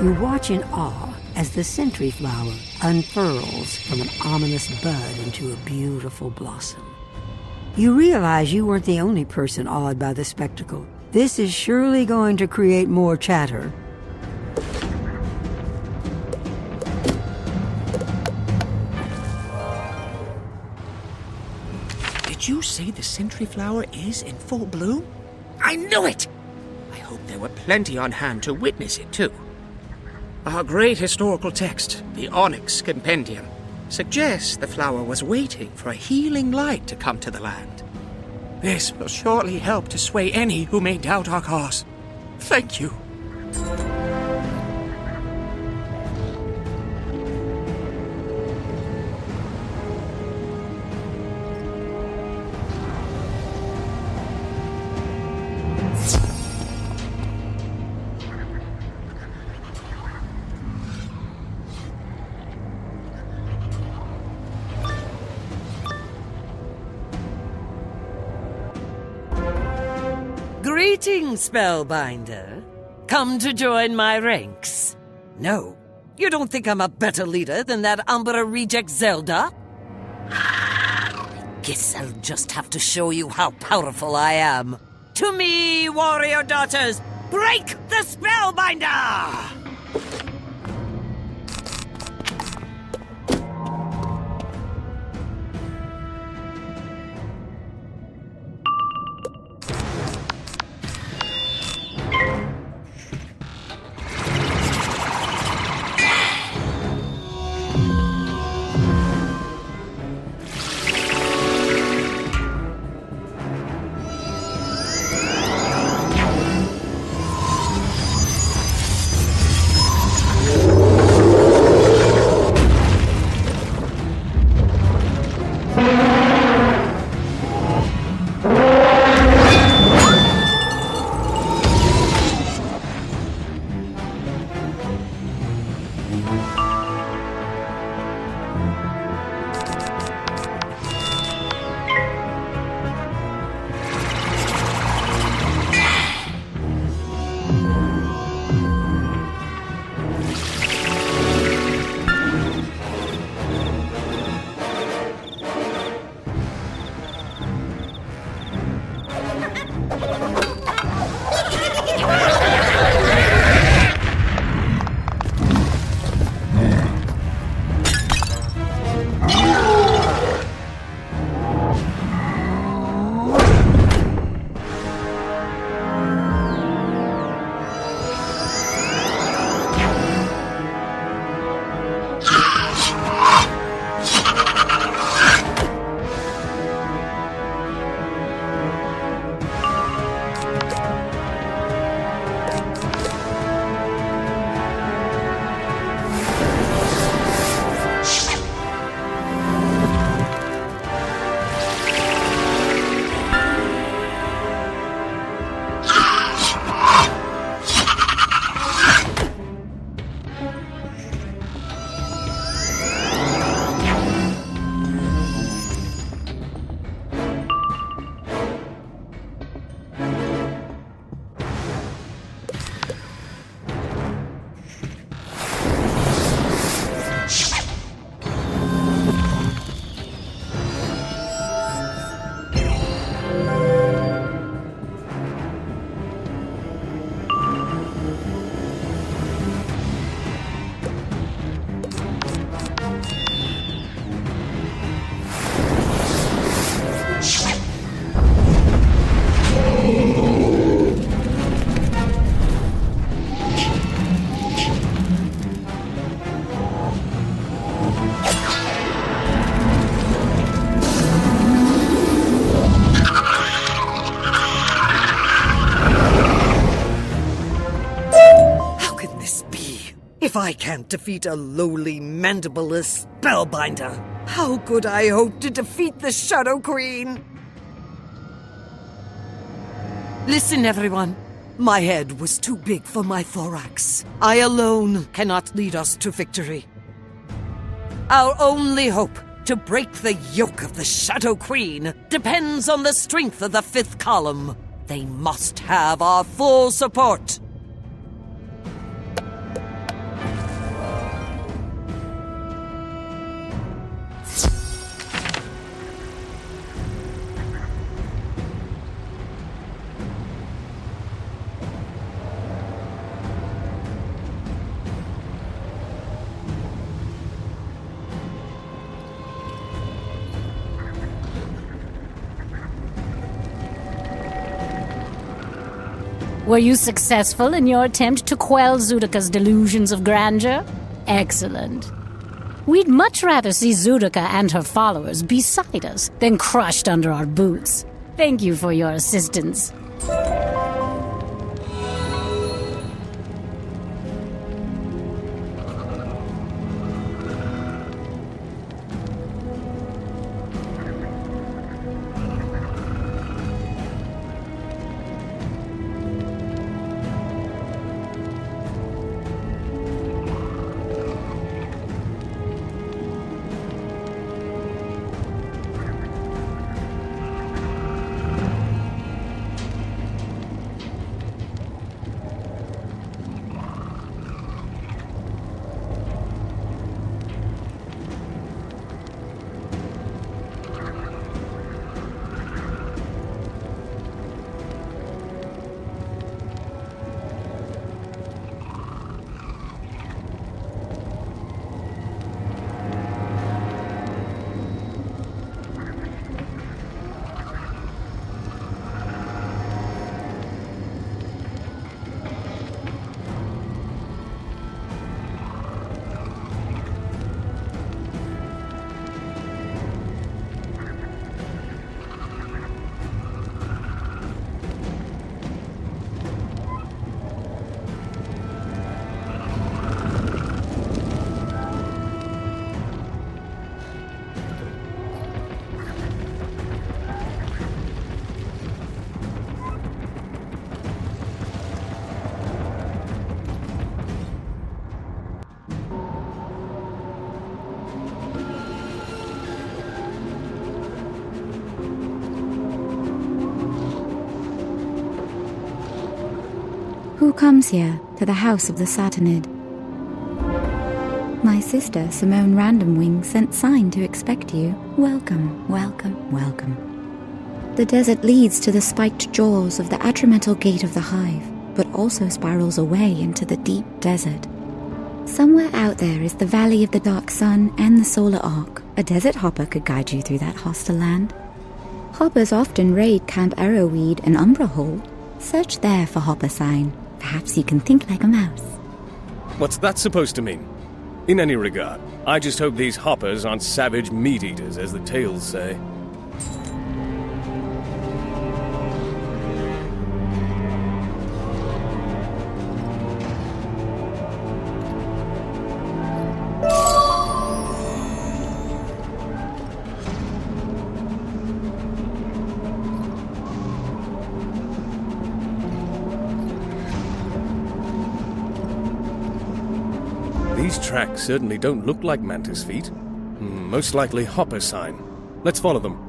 You watch in awe as the sentry flower unfurls from an ominous bud into a beautiful blossom. You realize you weren't the only person awed by the spectacle. This is surely going to create more chatter. Did you say the sentry flower is in full bloom? I knew it! I hope there were plenty on hand to witness it, too. Our great historical text, the Onyx Compendium, suggests the flower was waiting for a healing light to come to the land. This will surely help to sway any who may doubt our cause. Thank you. Greetings, Spellbinder. Come to join my ranks? No, you don't think I'm a better leader than that Umbra reject Zelda? Guess I'll just have to show you how powerful I am. To me, warrior daughters, break the Spellbinder! If I can't defeat a lowly, mandibleless spellbinder, how could I hope to defeat the Shadow Queen? Listen, everyone. My head was too big for my thorax. I alone cannot lead us to victory. Our only hope to break the yoke of the Shadow Queen depends on the strength of the fifth column. They must have our full support. Were you successful in your attempt to quell Zudika's delusions of grandeur? Excellent. We'd much rather see Zudika and her followers beside us than crushed under our boots. Thank you for your assistance. Who comes here to the house of the Saturnid? My sister, Simone Randomwing, sent sign to expect you. Welcome, welcome, welcome. The desert leads to the spiked jaws of the atrimental gate of the hive, but also spirals away into the deep desert. Somewhere out there is the Valley of the Dark Sun and the Solar Arc. A desert hopper could guide you through that hostile land. Hoppers often raid Camp Arrowweed and Umbra Hole. Search there for hopper sign. Perhaps you can think like a mouse. What's that supposed to mean? In any regard, I just hope these hoppers aren't savage meat-eaters, as the tales say. These tracks certainly don't look like mantis feet. Most likely hopper sign. Let's follow them.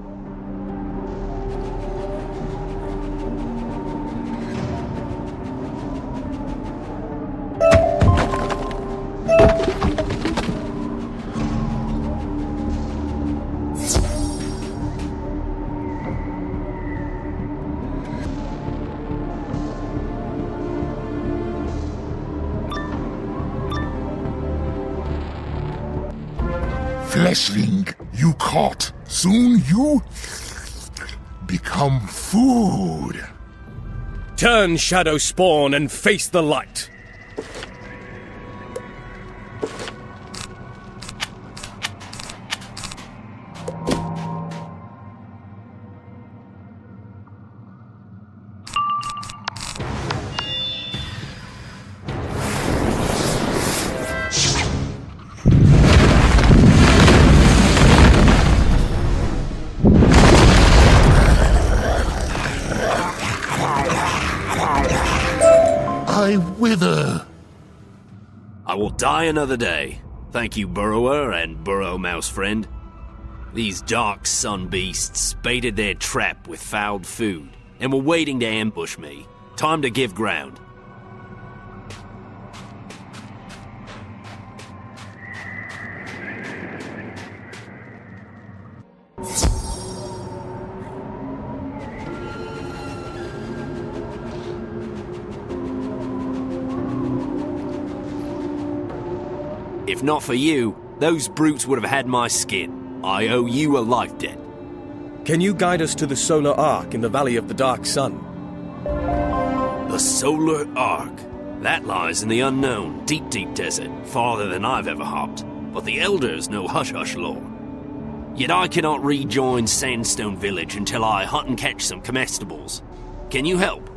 Fleshling, you caught. Soon you become food. Turn, Shadow Spawn, and face the light. will die another day. Thank you, burrower and burrow mouse friend. These dark sun beasts baited their trap with fouled food and were waiting to ambush me. Time to give ground. If not for you, those brutes would have had my skin. I owe you a life debt. Can you guide us to the Solar Ark in the Valley of the Dark Sun? The Solar Ark. That lies in the unknown, deep, deep desert, farther than I've ever hopped. But the Elders know hush-hush lore. Yet I cannot rejoin Sandstone Village until I hunt and catch some comestibles. Can you help?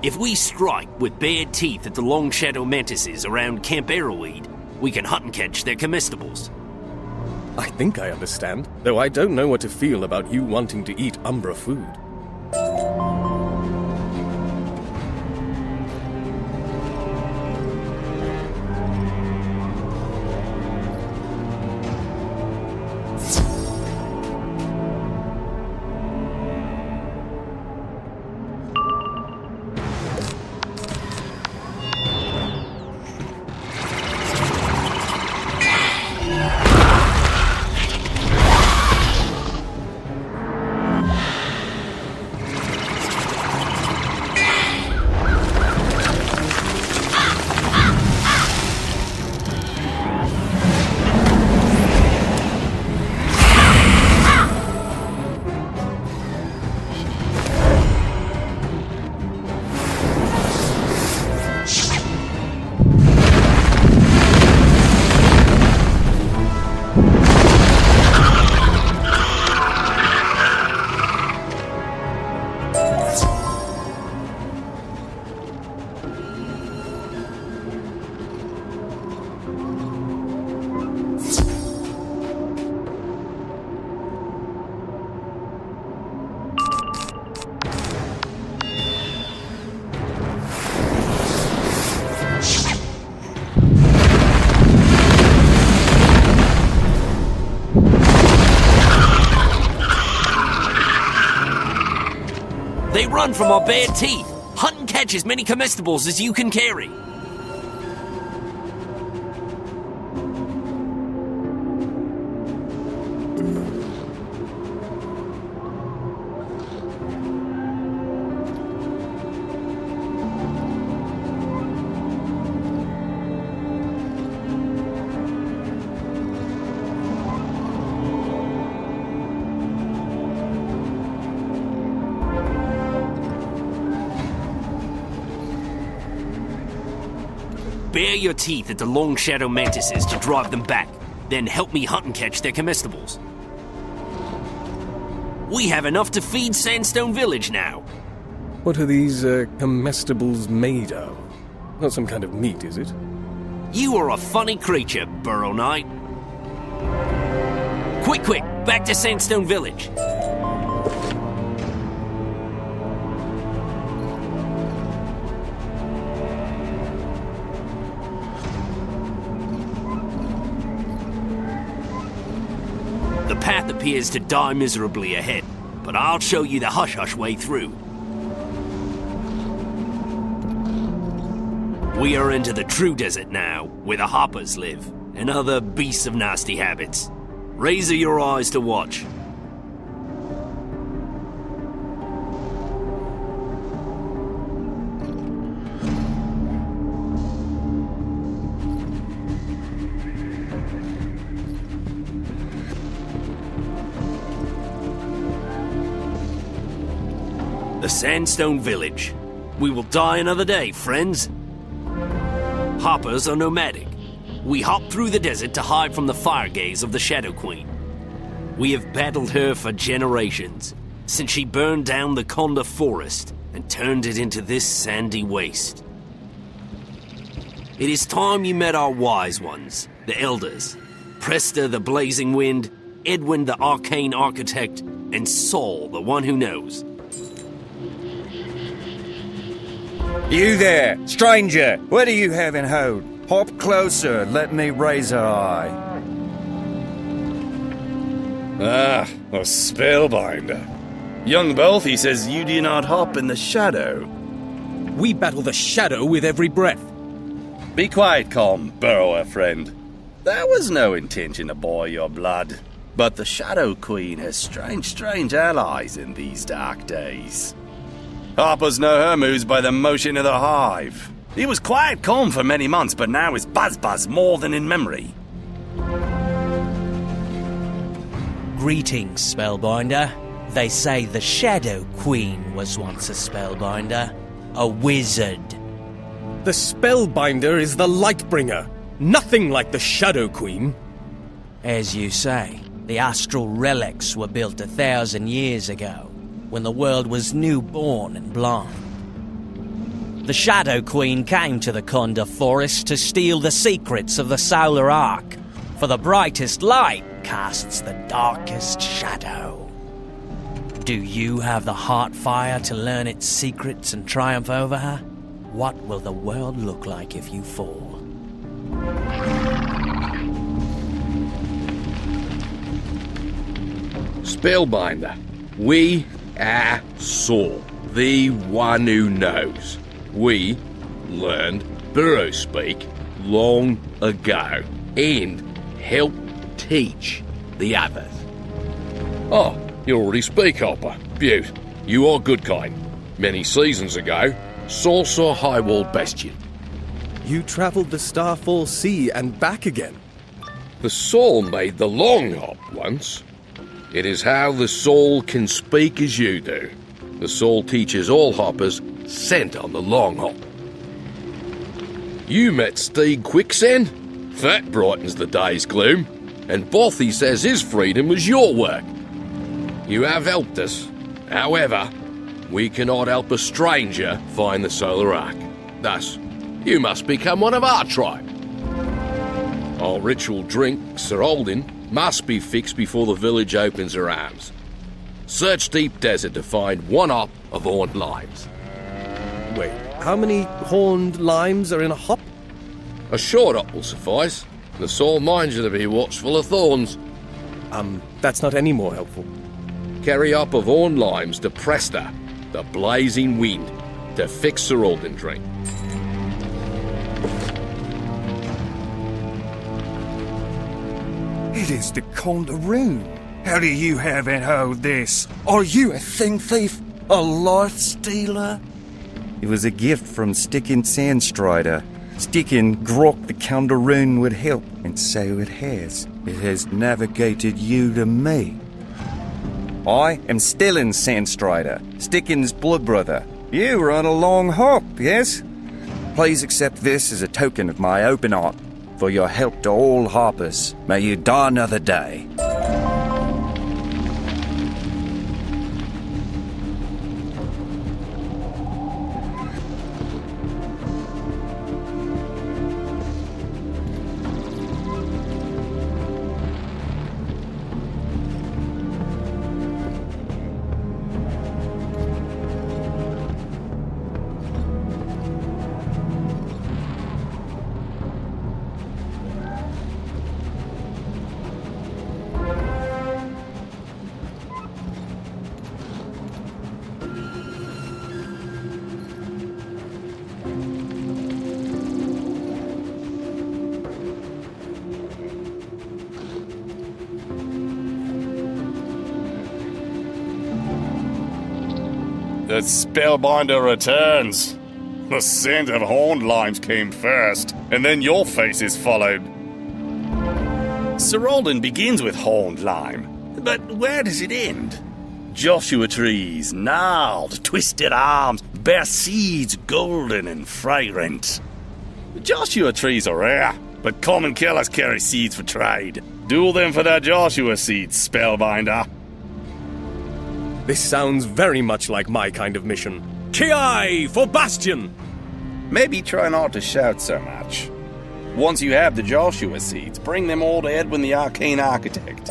If we strike with bared teeth at the long shadow mantises around Camp Arrowweed, we can hunt and catch their comestibles. I think I understand, though I don't know what to feel about you wanting to eat Umbra food. They run from our bared teeth. Hunt and catch as many comestibles as you can carry. Bare your teeth at the long shadow mantises to drive them back. Then help me hunt and catch their comestibles. We have enough to feed Sandstone Village now. What are these, comestibles made of? Not some kind of meat, is it? You are a funny creature, Burrow Knight. Quick, back to Sandstone Village. The path appears to die miserably ahead, but I'll show you the hush-hush way through. We are into the true desert now, where the hoppers live, and other beasts of nasty habits. Razor your eyes to watch. The Sandstone Village. We will die another day, friends. Hoppers are nomadic. We hop through the desert to hide from the fire gaze of the Shadow Queen. We have battled her for generations, since she burned down the Conda forest and turned it into this sandy waste. It is time you met our wise ones, the Elders. Presta the Blazing Wind, Edwin the Arcane Architect, and Saul the One Who Knows. You there, stranger, what do you have in hold? Hop closer, let me raise her eye. Ah, a spellbinder. Young Balthy says you do not hop in the shadow. We battle the shadow with every breath. Be quiet, calm, burrower friend. There was no intention to boil your blood, but the Shadow Queen has strange allies in these dark days. Harpers know her moves by the motion of the hive. It was quiet calm for many months, but now is buzz more than in memory. Greetings, Spellbinder. They say the Shadow Queen was once a Spellbinder. A wizard. The Spellbinder is the Lightbringer. Nothing like the Shadow Queen. As you say, the astral relics were built 1,000 years ago, when the world was newborn and blind. The Shadow Queen came to the Conda Forest to steal the secrets of the Solar Arc, for the brightest light casts the darkest shadow. Do you have the heart fire to learn its secrets and triumph over her? What will the world look like if you fall? Spellbinder, we are Saul, the one who knows. We learned burrow speak long ago and helped teach the others. Oh, you already speak, Hopper. Beaut. You are good kind. Many seasons ago, Saul saw Highwalled Bastion. You travelled the Starfall Sea and back again. The Saul made the long hop once. It is how the Saul can speak as you do. The Saul teaches all hoppers sent on the long hop. You met Steed Quicksand? That brightens the day's gloom. And Bothy says his freedom was your work. You have helped us. However, we cannot help a stranger find the Solar Arc. Thus, you must become one of our tribe. Our ritual drink, Sir Alden, must be fixed before the village opens her arms. Search deep desert to find one hop of horned limes. Wait, how many horned limes are in a hop? A short hop will suffice. The Saul minds you to be watchful of thorns. That's not any more helpful. Carry up of horned limes to Presta, the blazing wind, to fix Sir Alden drink. It is the Condaroon. How do you have it hold this? Are you a thing thief? A life stealer? It was a gift from Stickin' Sandstrider. Stickin' grok the Condaroon would help, and so it has. It has navigated you to me. I am Stellan Sandstrider, Stickin's blood brother. You were on a long hop, yes? Please accept this as a token of my open heart. For your help to all harpers, may you die another day. The Spellbinder returns. The scent of horned limes came first, and then your faces followed. Sir Alden begins with horned lime, but where does it end? Joshua trees, gnarled, twisted arms, bear seeds golden and fragrant. Joshua trees are rare, but common killers carry seeds for trade. Duel them for their Joshua seeds, Spellbinder. This sounds very much like my kind of mission. Ki for Bastion! Maybe try not to shout so much. Once you have the Joshua seeds, bring them all to Edwin the Arcane Architect.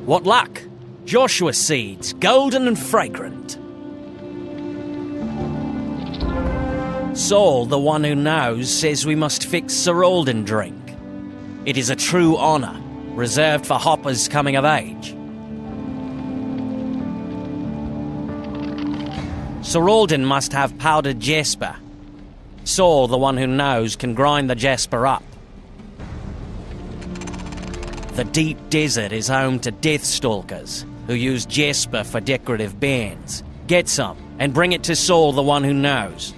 What luck! Joshua seeds, golden and fragrant. Saul, the one who knows, says we must fix Sir Alden drink. It is a true honour, reserved for hoppers coming of age. Sir Alden must have powdered jasper. Saul, the one who knows, can grind the jasper up. The deep desert is home to deathstalkers, who use jasper for decorative bands. Get some, and bring it to Saul, the one who knows.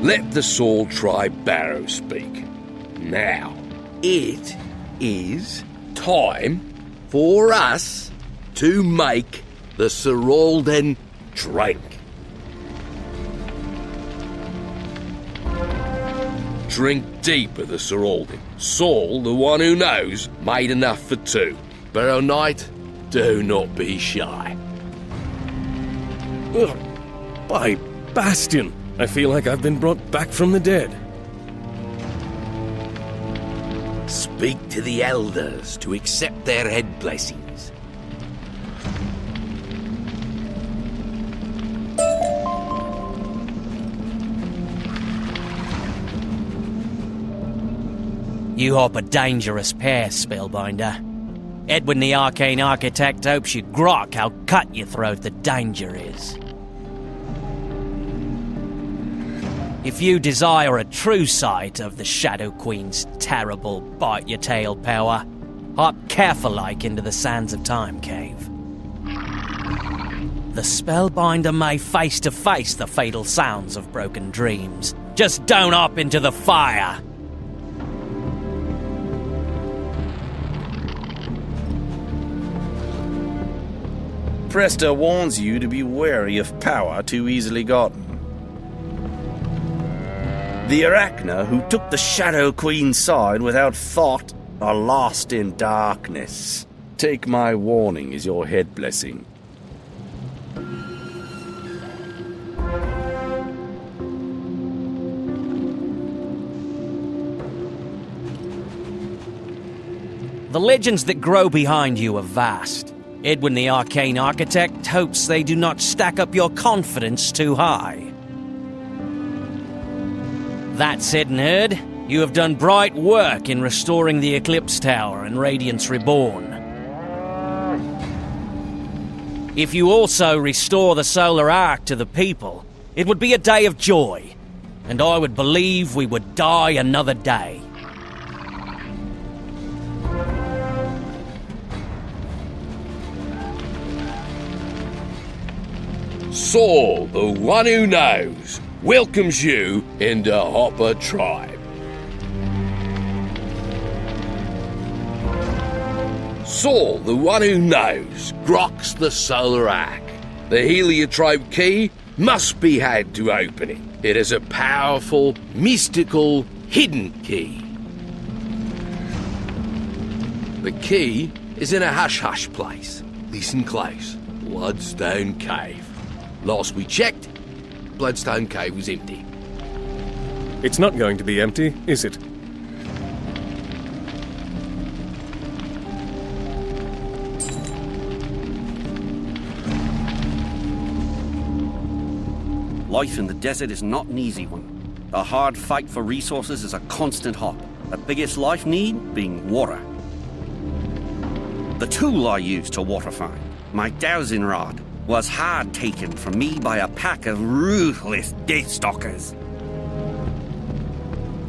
Let the Saul tribe Barrow speak. Now, it is time for us to make the Sir Alden drink. Drink deep of the Sir Alden. Saul, the one who knows, made enough for two. Barrow Knight, do not be shy. Ugh. By Bastion, I feel like I've been brought back from the dead. Speak to the elders to accept their head blessings. You hop a dangerous path, Spellbinder. Edwin the Arcane Architect hopes you grok how cut your throat the danger is. If you desire a true sight of the Shadow Queen's terrible bite-your-tail power, hop careful-like into the Sands of Time cave. The Spellbinder may face-to-face the fatal sounds of broken dreams. Just don't hop into the fire! Presta warns you to be wary of power too easily gotten. The Arachna who took the Shadow Queen's side without thought are lost in darkness. Take my warning as your head blessing. The legends that grow behind you are vast. Edwin the Arcane Architect hopes they do not stack up your confidence too high. That said and heard, you have done bright work in restoring the Eclipse Tower and Radiance Reborn. If you also restore the Solar Ark to the people, it would be a day of joy, and I would believe we would die another day. Saul, the one who knows, welcomes you into Hopper Tribe. Saul, the one who knows, groks the Solar Ark. The heliotrope key must be had to open it. It is a powerful, mystical, hidden key. The key is in a hush-hush place. Listen close. Bloodstone Cave. Last we checked, Bloodstone Cave was empty. It's not going to be empty, is it? Life in the desert is not an easy one. A hard fight for resources is a constant hop. The biggest life need being water. The tool I used to water find, my dowsing rod, was hard taken from me by a pack of ruthless Deathstalkers.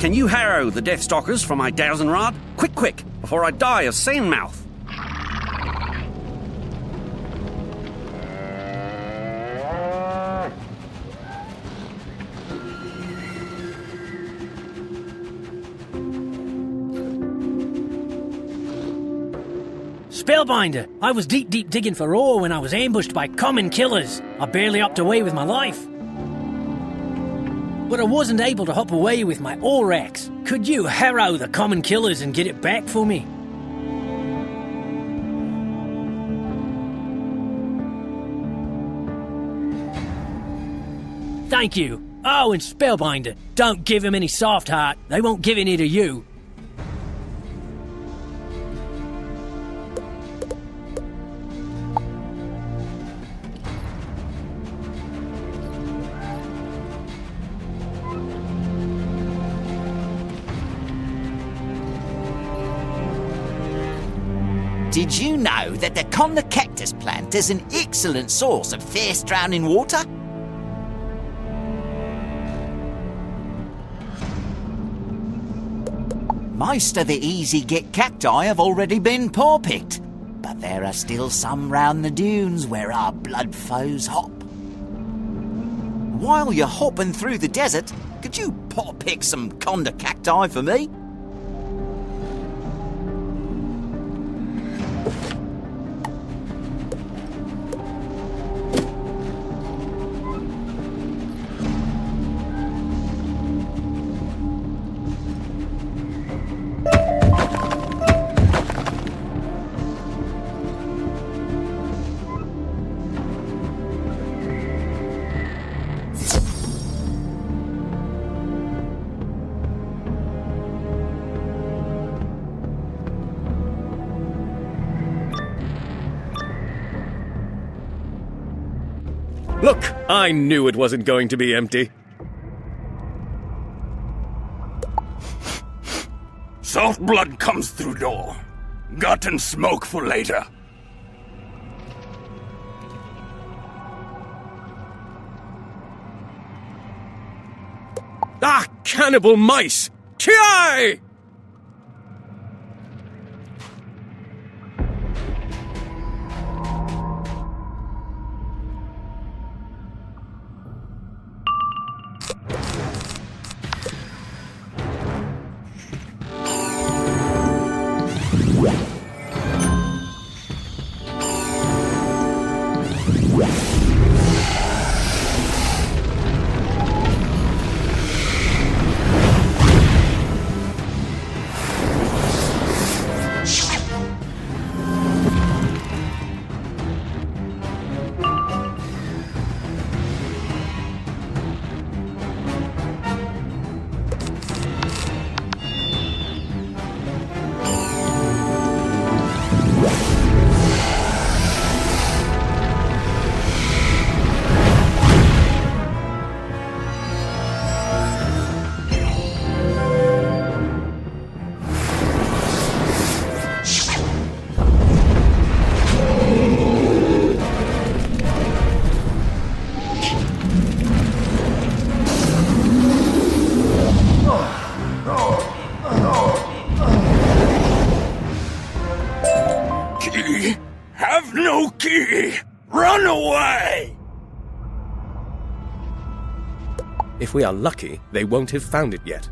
Can you harrow the Deathstalkers from my dowsing rod? Quick, quick, before I die of sand mouth. Spellbinder! I was deep digging for ore when I was ambushed by common killers. I barely hopped away with my life. But I wasn't able to hop away with my ore axe. Could you harrow the common killers and get it back for me? Thank you. Oh, and Spellbinder, don't give him any soft heart. They won't give any to you. Did you know that the Conda cactus plant is an excellent source of thirst-drowning water? Most of the easy-get cacti have already been paw-picked, but there are still some round the dunes where our blood foes hop. While you're hopping through the desert, could you paw-pick some Conda cacti for me? Look! I knew it wasn't going to be empty. Soft blood comes through door. Gut and smoke for later. Ah, cannibal mice! Chi! Have no key! Run away! If we are lucky, they won't have found it yet.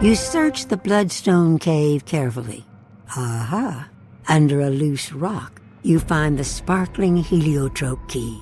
You search the Bloodstone Cave carefully. Aha! Under a loose rock, you find the sparkling heliotrope key.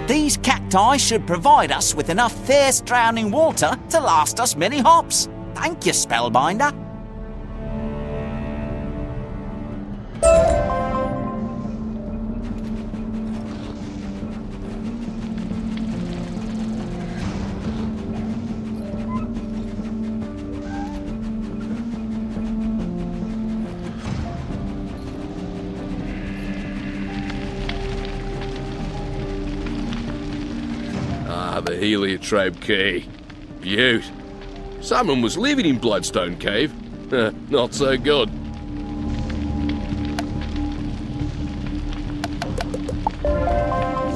These cacti should provide us with enough thirst-drowning water to last us many hops. Thank you, Spellbinder. The heliotrope key. Beaut. Someone was living in Bloodstone Cave. Not so good.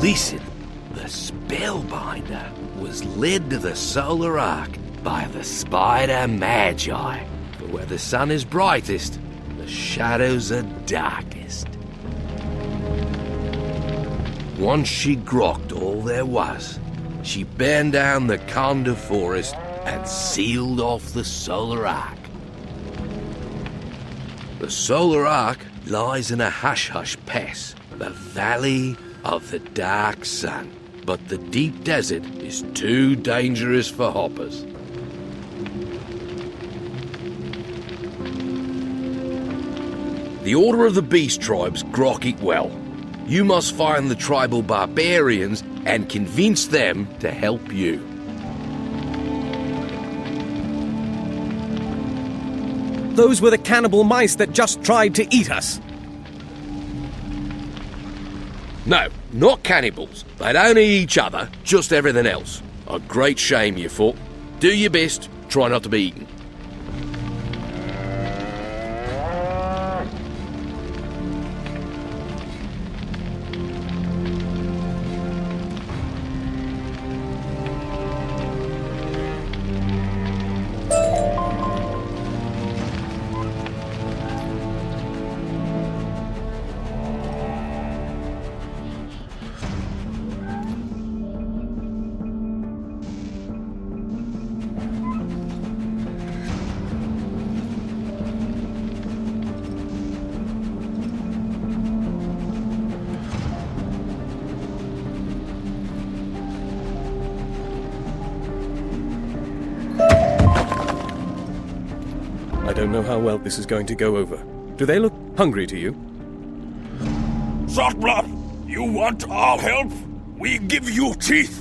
Listen, the Spellbinder was led to the Solar Ark by the Spider Magi. For where the sun is brightest, the shadows are darkest. Once she grokked all there was, she burned down the Conda forest and sealed off the Solar Ark. The Solar Ark lies in a hush-hush pass, the Valley of the Dark Sun. But the deep desert is too dangerous for hoppers. The Order of the Beast Tribes grok it well. You must find the tribal barbarians and convince them to help you. Those were the cannibal mice that just tried to eat us. No, not cannibals. They don't eat each other, just everything else. A great shame, you thought. Do your best, try not to be eaten. I don't know how well this is going to go over. Do they look hungry to you? Saltblood, you want our help? We give you teeth.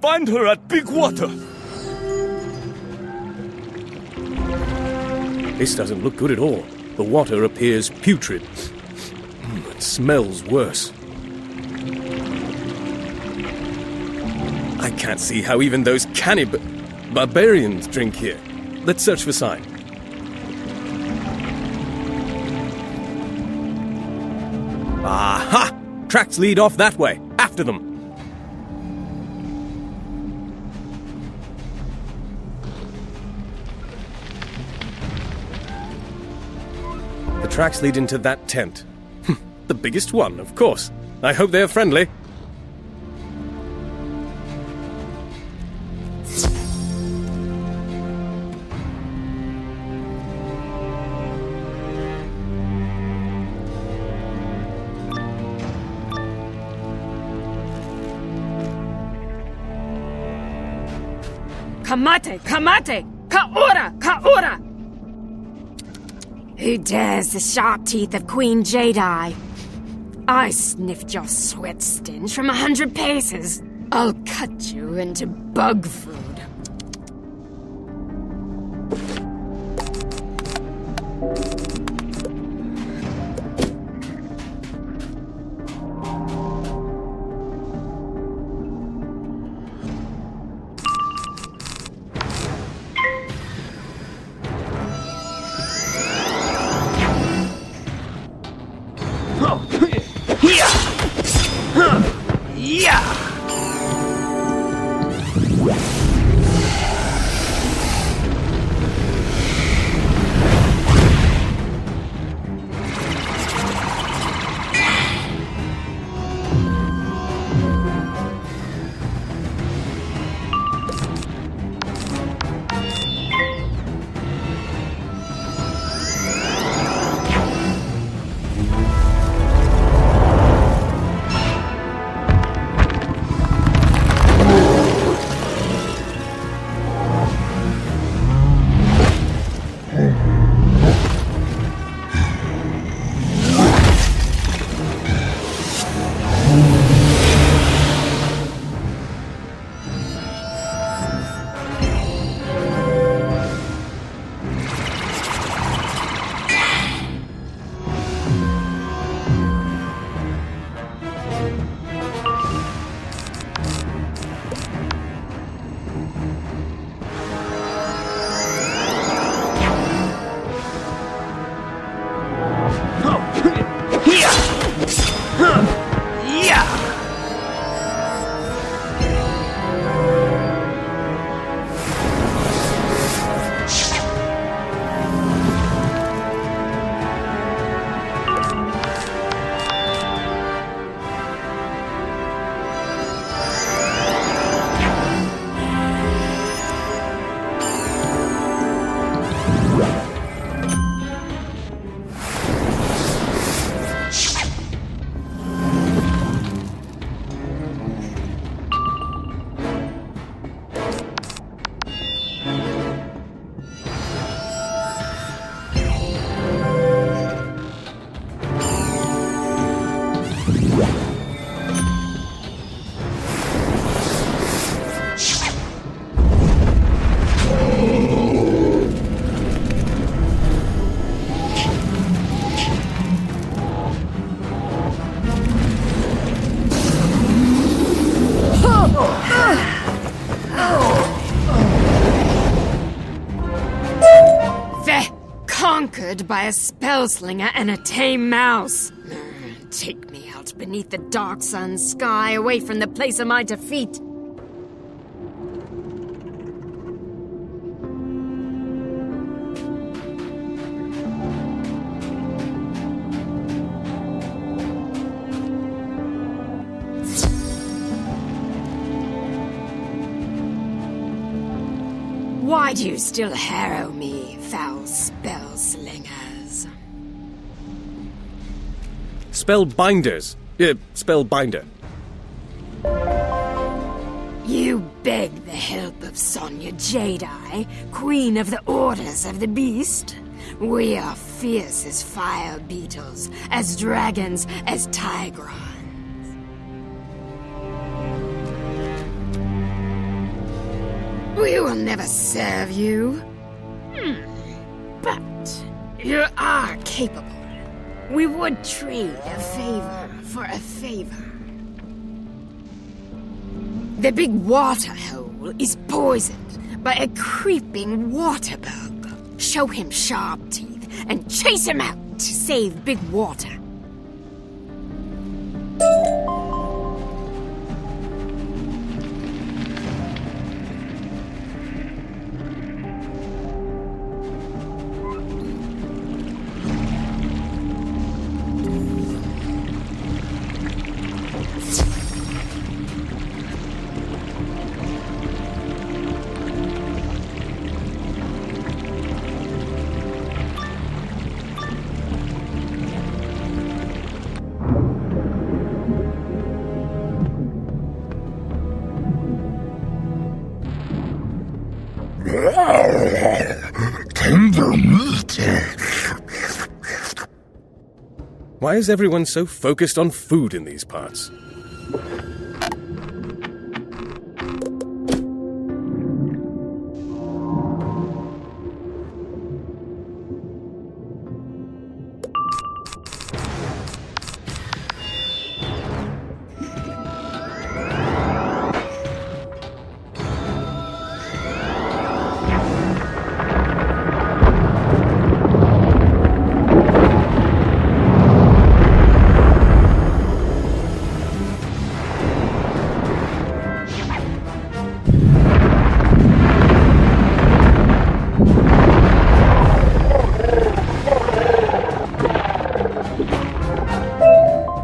find her at Big Water. This doesn't look good at all. The water appears putrid. It smells worse. I can't see how even those barbarians drink here. Let's search for sign. Aha! Tracks lead off that way. After them. The tracks lead into that tent. The biggest one, of course. I hope they're friendly. Kamate! Kamate! Kaora! Kaora! Who dares the sharp teeth of Queen Jedi? I sniffed your sweat stench from 100 paces. I'll cut you into bug food. Conquered by a spellslinger and a tame mouse. Take me out beneath the dark sun sky, away from the place of my defeat. Why do you still harrow me, foul spell slingers? Spellbinders. Spellbinder. You beg the help of Sonya Jedi, Queen of the Orders of the Beast? We are fierce as fire beetles, as dragons, as tigrons. We will never serve you. But you are capable. We would trade a favor for a favor. The big water hole is poisoned by a creeping water bug. Show him sharp teeth and chase him out to save Big Water. Tender meat. Why is everyone so focused on food in these parts?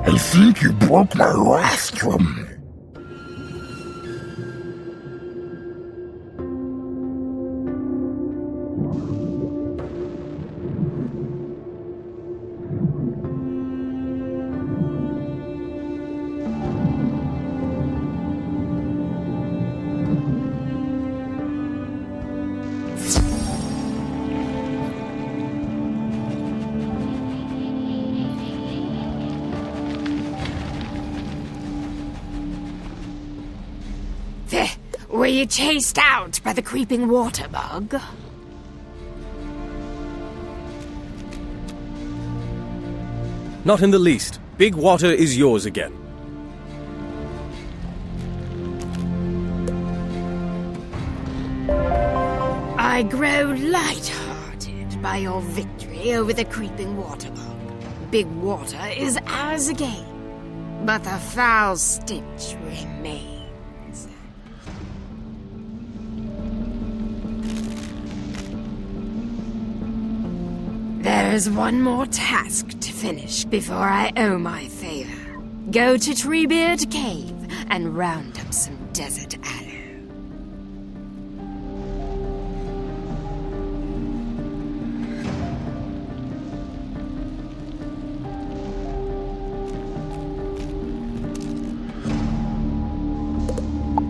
I think you broke my rostrum. Were you chased out by the creeping water bug? Not in the least. Big Water is yours again. I grow light-hearted by your victory over the creeping water bug. Big Water is ours again, but the foul stench remains. There is one more task to finish before I owe my favor. Go to Treebeard Cave and round up some desert aloe.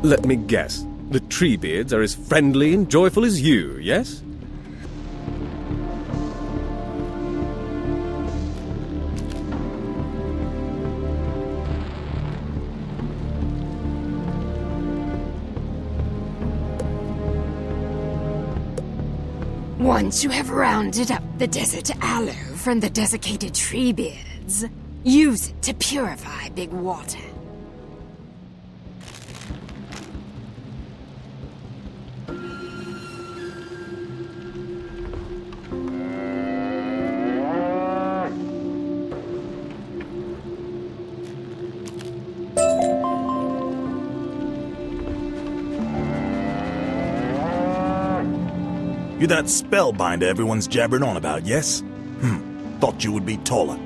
Let me guess. The Treebeards are as friendly and joyful as you, yes? Once you have rounded up the desert aloe from the desiccated Treebeards, use it to purify Big Water. You're that spellbinder everyone's jabbering on about, yes? Thought you would be taller.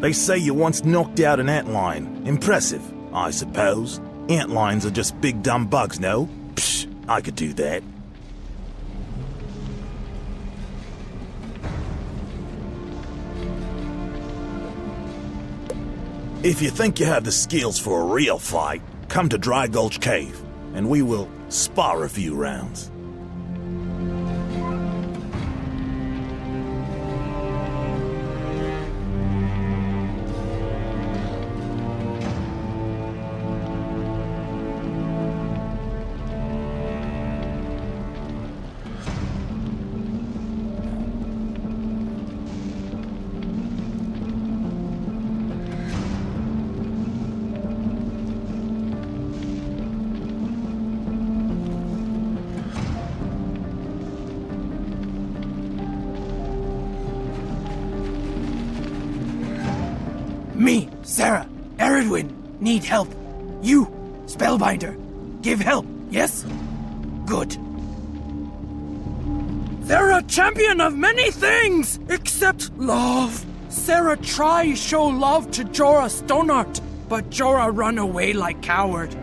They say you once knocked out an antlion. Impressive, I suppose. Antlions are just big dumb bugs, no? Psh, I could do that. If you think you have the skills for a real fight, come to Dry Gulch Cave, and we will spar a few rounds. Me, Sarah, Eredwin, need help. You, Spellbinder, give help, yes? Good. Sarah, champion of many things, except love. Sarah try show love to Jorah Stoneheart, but Jorah run away like coward.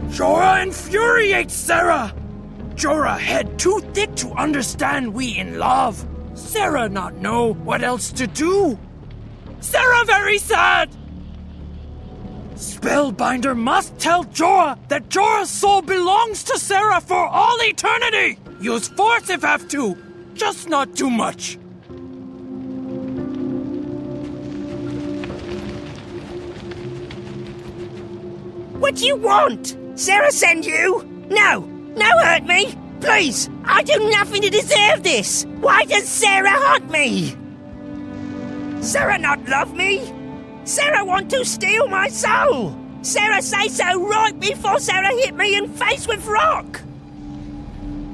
Jorah infuriates Sarah. Jorah head too thick to understand we in love. Sarah not know what else to do. Sarah very sad. Spellbinder must tell Jorah that Jorah's soul belongs to Sarah for all eternity. Use force if have to, just not too much. What do you want? Sarah send you? No hurt me! Please! I do nothing to deserve this! Why does Sarah hunt me? Sarah not love me? Sarah want to steal my soul! Sarah say so right before Sarah hit me in face with rock!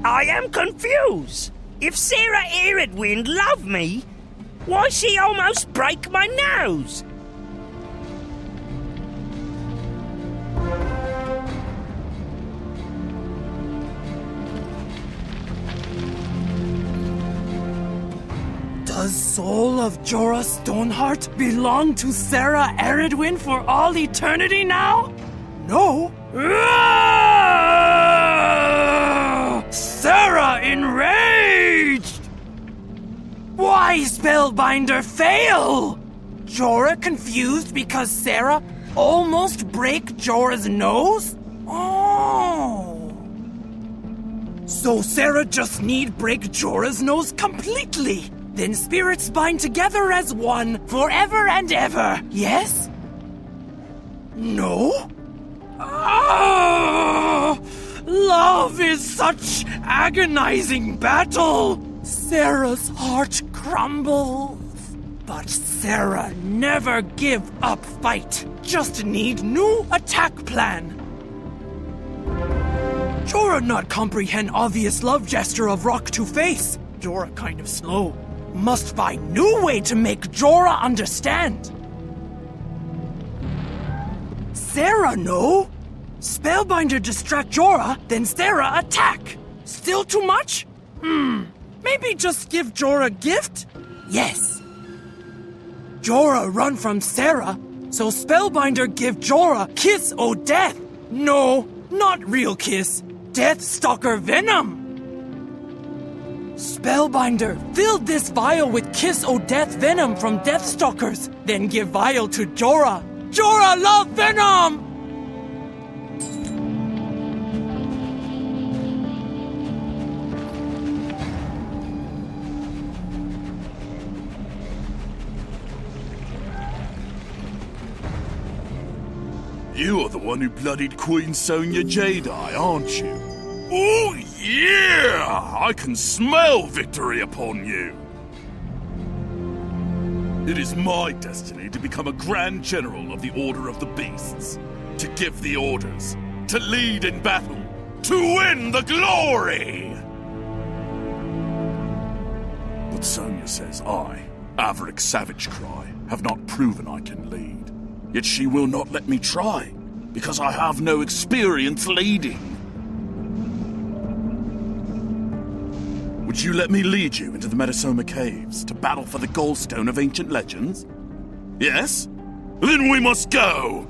I am confused. If Sarah Eredwind love me, why she almost break my nose? Does soul of Jorah Stoneheart belong to Sarah Eredwin for all eternity now? No. Sarah enraged! Why Spellbinder fail? Jorah confused because Sarah almost break Jorah's nose? Oh. So Sarah just need break Jorah's nose completely. Then spirits bind together as one forever and ever, yes? No? Oh, love is such agonizing battle. Sarah's heart crumbles. But Sarah never give up fight. Just need new attack plan. Jorah not comprehend obvious love gesture of rock to face. Jorah kind of slow. Must find new way to make Jorah understand. Sarah no? Spellbinder distract Jorah, then Sarah attack. Still too much? Maybe just give Jorah gift? Yes. Jorah run from Sarah, so Spellbinder give Jorah kiss o' death. No, not real kiss. Deathstalker venom. Spellbinder, fill this vial with kiss o' death venom from Deathstalkers, then give vial to Jorah. Jorah love venom! You are the one who bloodied Queen Sonya Jedi, aren't you? Oh, yeah! I can smell victory upon you! It is my destiny to become a Grand General of the Order of the Beasts, to give the orders, to lead in battle, to win the glory! But Sonya says I, Averick Savagecry, have not proven I can lead. Yet she will not let me try, because I have no experience leading. Would you let me lead you into the Metasoma Caves to battle for the Goldstone of Ancient Legends? Yes? Then we must go!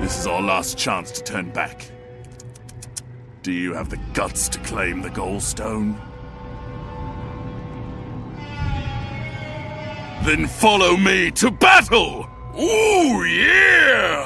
This is our last chance to turn back. Do you have the guts to claim the Goldstone? Then follow me to battle! Ooh, yeah!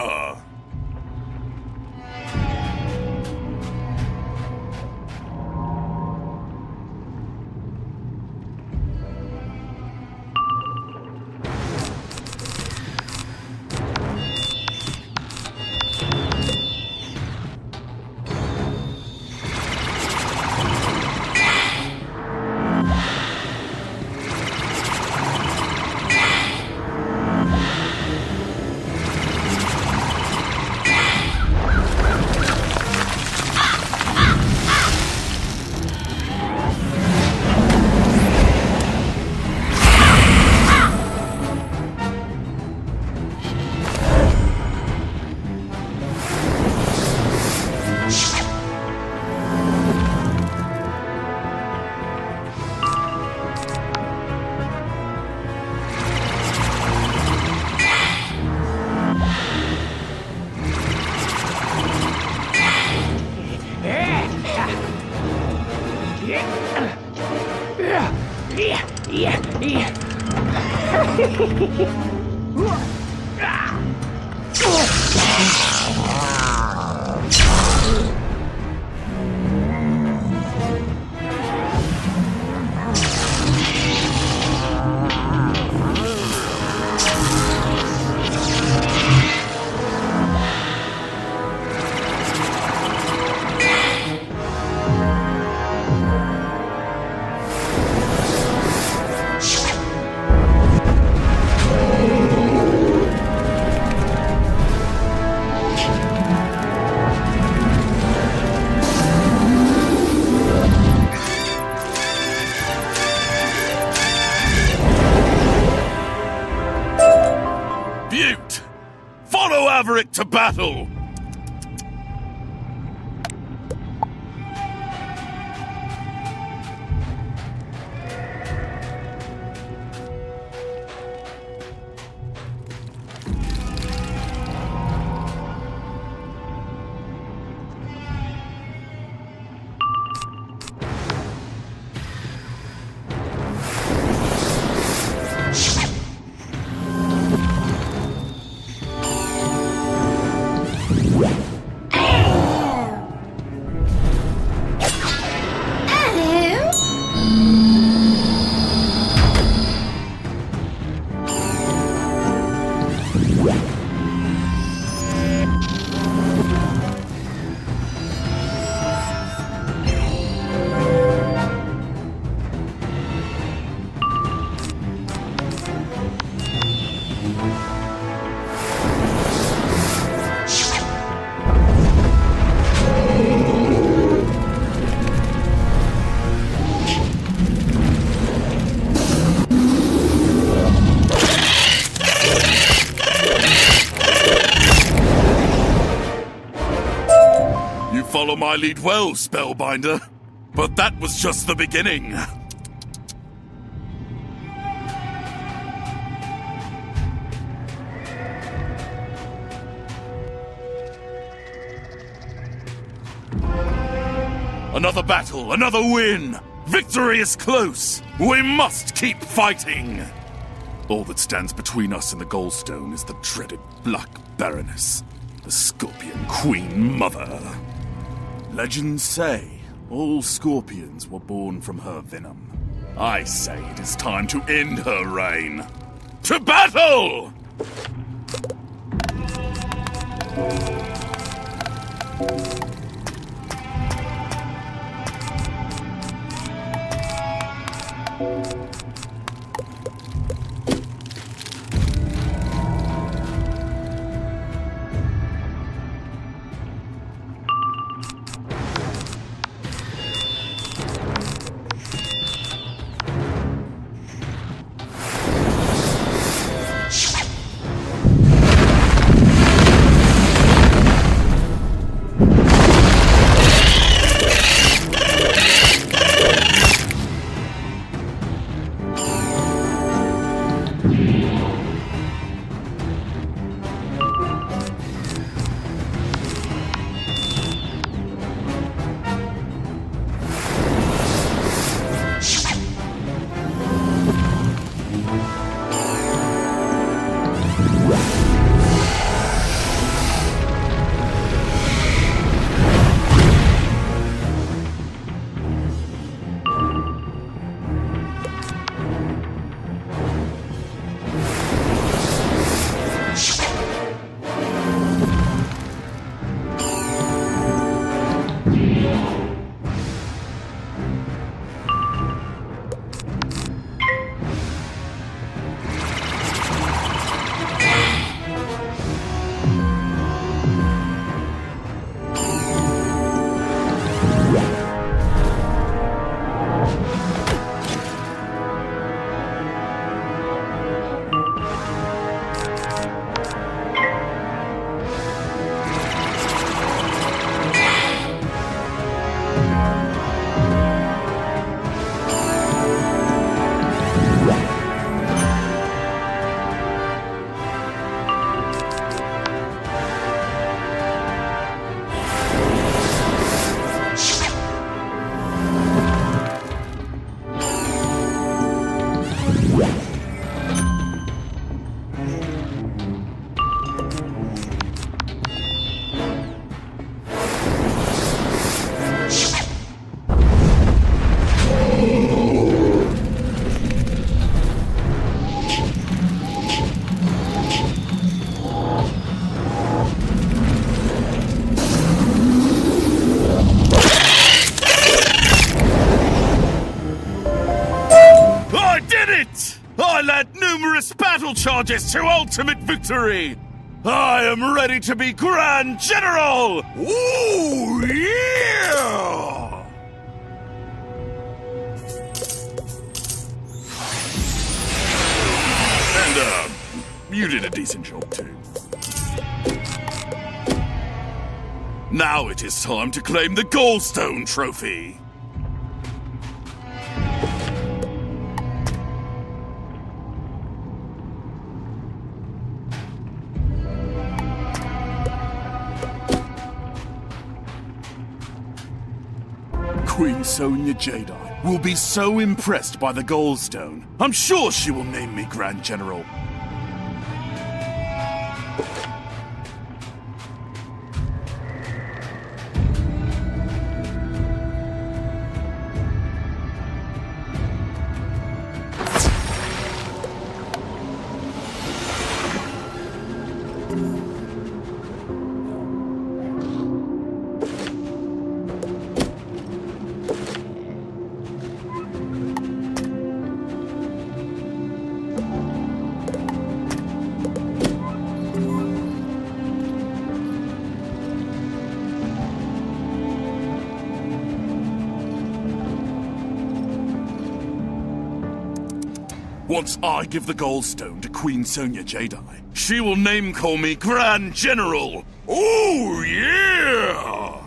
To battle! Follow my lead well, Spellbinder. But that was just the beginning. Another battle, another win! Victory is close! We must keep fighting! All that stands between us and the Goldstone is the dreaded Black Baroness, the Scorpion Queen Mother. Legends say all scorpions were born from her venom. I say it is time to end her reign. To battle! battle charges to ultimate victory! I am ready to be Grand General! Ooh, yeah! And, you did a decent job too. Now it is time to claim the Goldstone Trophy! Queen Sonia Jedi will be so impressed by the Goldstone. I'm sure she will name me Grand General. Once I give the Goldstone to Queen Sonia Jedi, she will name-call me Grand General! Ooh, yeah!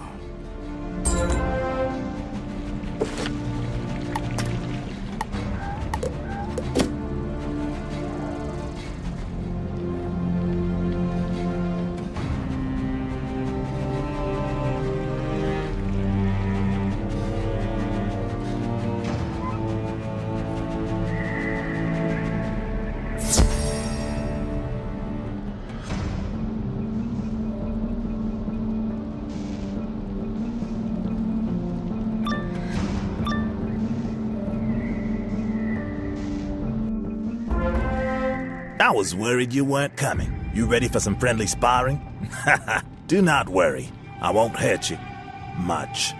I was worried you weren't coming. You ready for some friendly sparring? Do not worry. I won't hurt you. Much.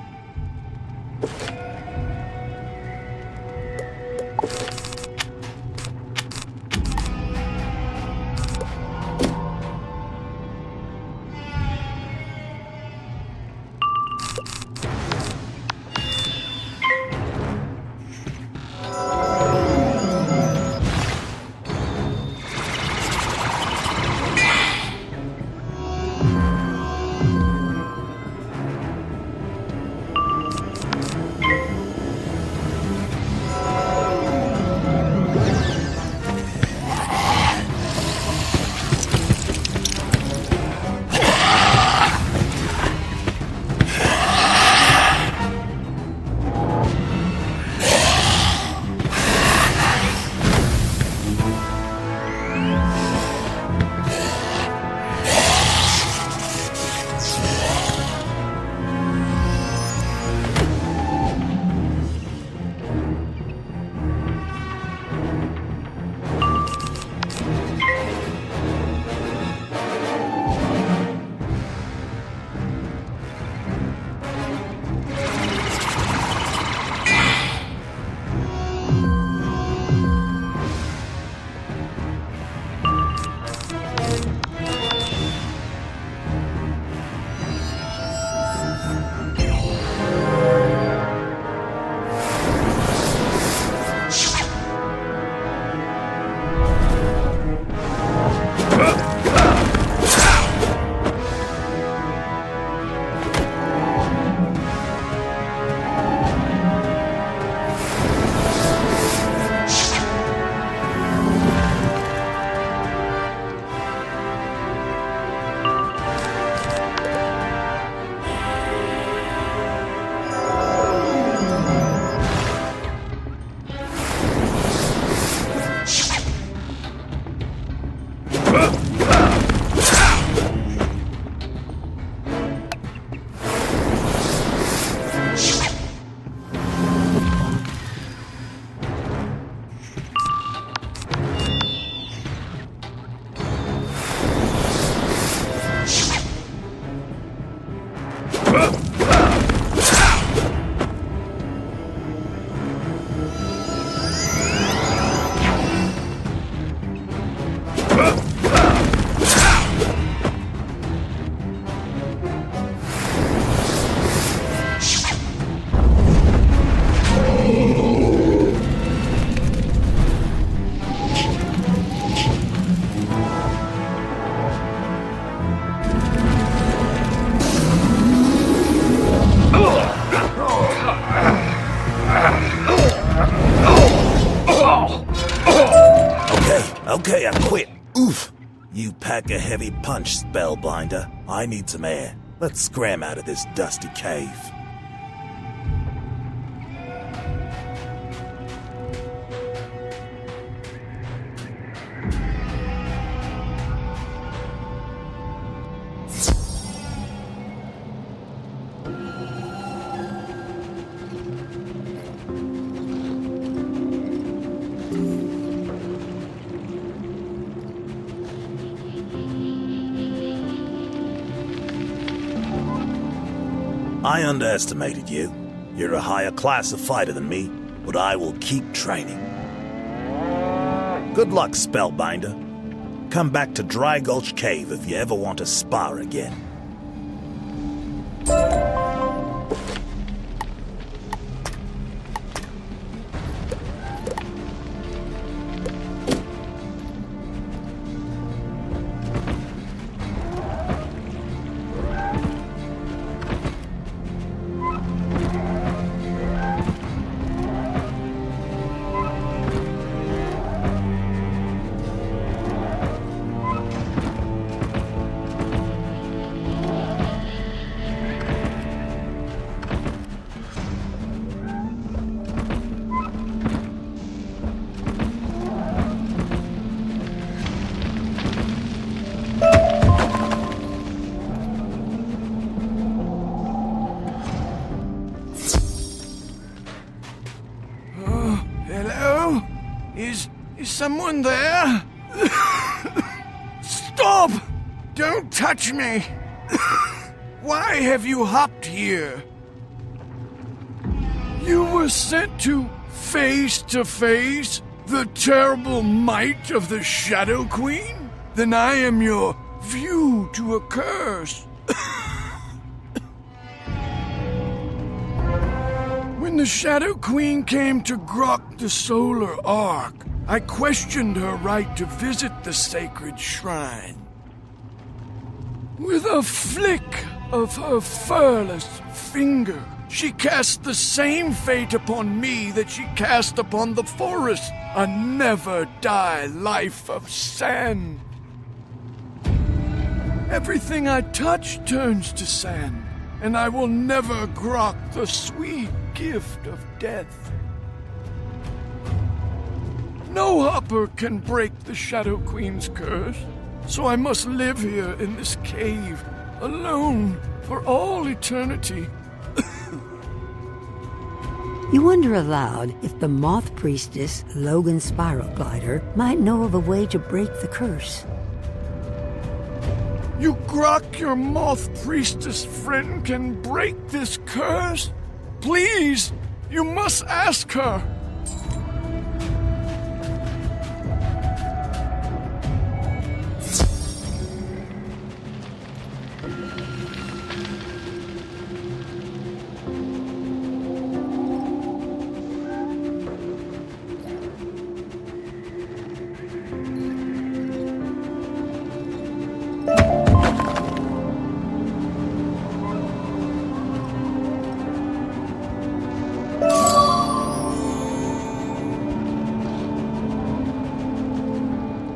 Okay, I quit. Oof! You pack a heavy punch, Spellbinder. I need some air. Let's scram out of this dusty cave. I underestimated you. You're a higher class of fighter than me, but I will keep training. Good luck, Spellbinder. Come back to Dry Gulch Cave if you ever want to spar again. Hello? Is someone there? Stop! Don't touch me! Why have you hopped here? You were sent to face the terrible might of the Shadow Queen? Then I am your view to a curse. When the Shadow Queen came to Grok the Solar Ark, I questioned her right to visit the sacred shrine. With a flick of her furless finger, she cast the same fate upon me that she cast upon the forest, a never-die life of sand. Everything I touch turns to sand, and I will never grok the sweet gift of death. No hopper can break the Shadow Queen's curse, so I must live here in this cave, alone for all eternity. You wonder aloud if the Moth Priestess, Logan Spiral Glider, might know of a way to break the curse. You grok your Moth Priestess friend can break this curse? Please, you must ask her.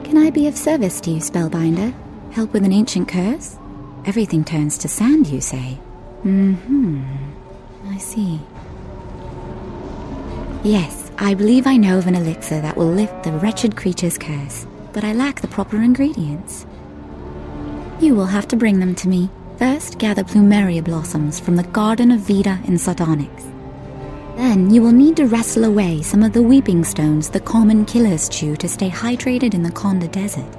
Can I be of service to you, Spellbinder? Help with an ancient curse? Everything turns to sand, you say? I see. Yes, I believe I know of an elixir that will lift the wretched creature's curse, but I lack the proper ingredients. You will have to bring them to me. First, gather plumeria blossoms from the Garden of Vida in Sardonyx. Then you will need to wrestle away some of the weeping stones the common killers chew to stay hydrated in the Konda Desert.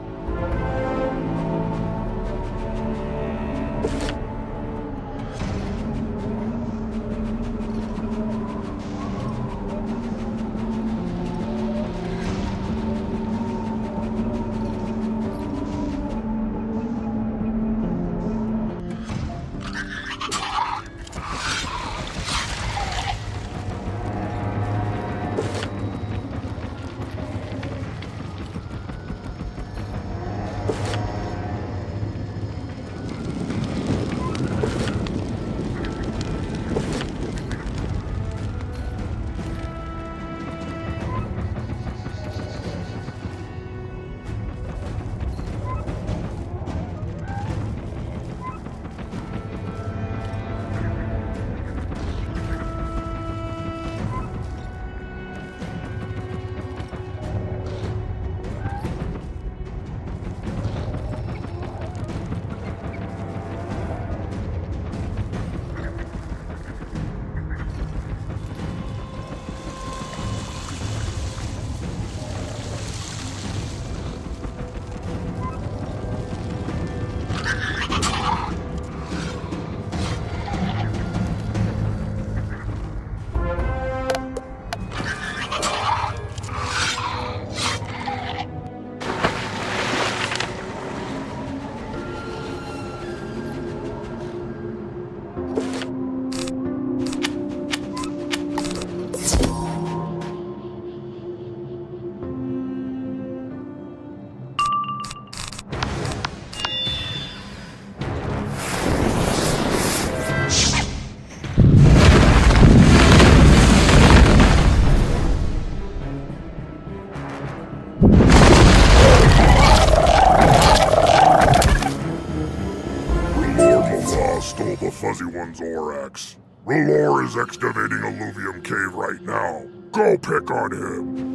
on, Zorax. R'hllor is excavating Alluvium Cave right now. Go pick on him.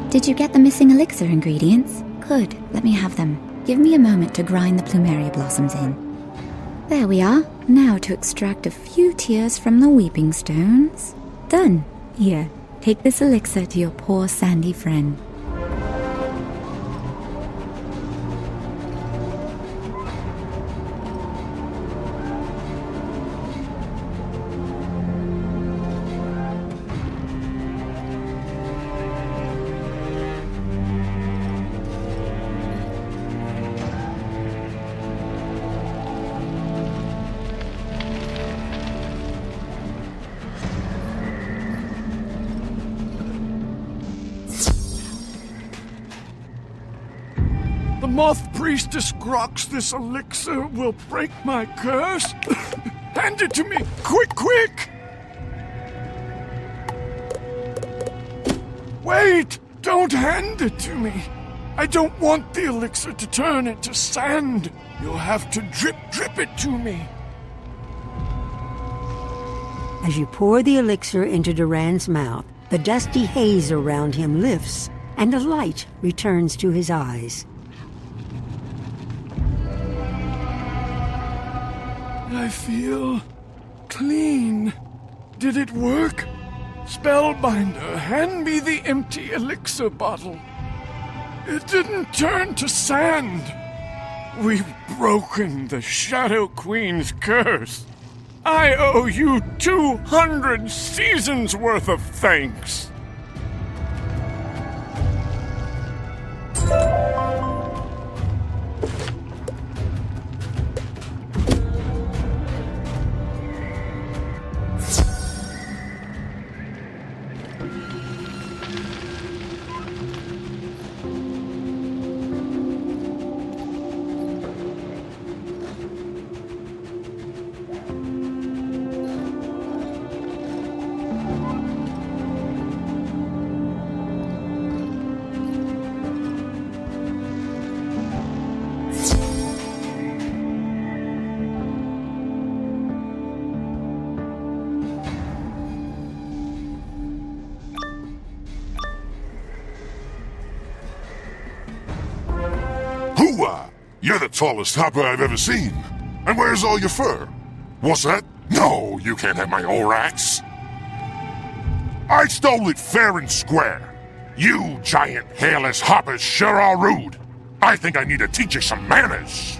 Did you get the missing elixir ingredients? Good, let me have them. Give me a moment to grind the plumeria blossoms in. There we are. Now to extract a few tears from the weeping stones. Done. Here, take this elixir to your poor sandy friend. The Moth Priestess grocks this elixir will break my curse. Hand it to me! Quick, quick! Wait! Don't hand it to me! I don't want the elixir to turn into sand. You'll have to drip it to me. As you pour the elixir into Duran's mouth, the dusty haze around him lifts, and a light returns to his eyes. I feel clean. Did it work? Spellbinder, hand me the empty elixir bottle. It didn't turn to sand. We've broken the Shadow Queen's curse. I owe you 200 seasons worth of thanks. You're the tallest hopper I've ever seen. And where's all your fur? What's that? No, you can't have my Orax. I stole it fair and square. You giant hairless hoppers sure are rude. I think I need to teach you some manners.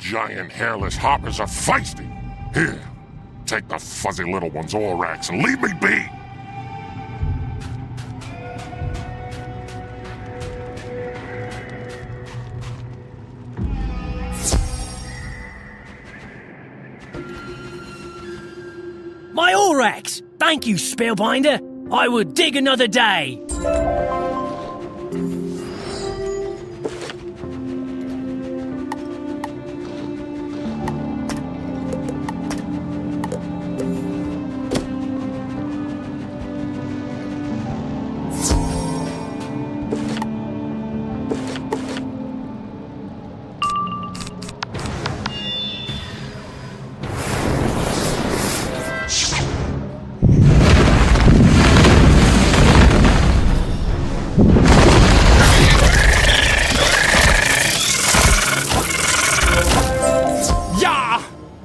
giant hairless hoppers are feisty. Here, take the fuzzy little one's Orax and leave me be! My Orax! Thank you, Spellbinder! I would dig another day!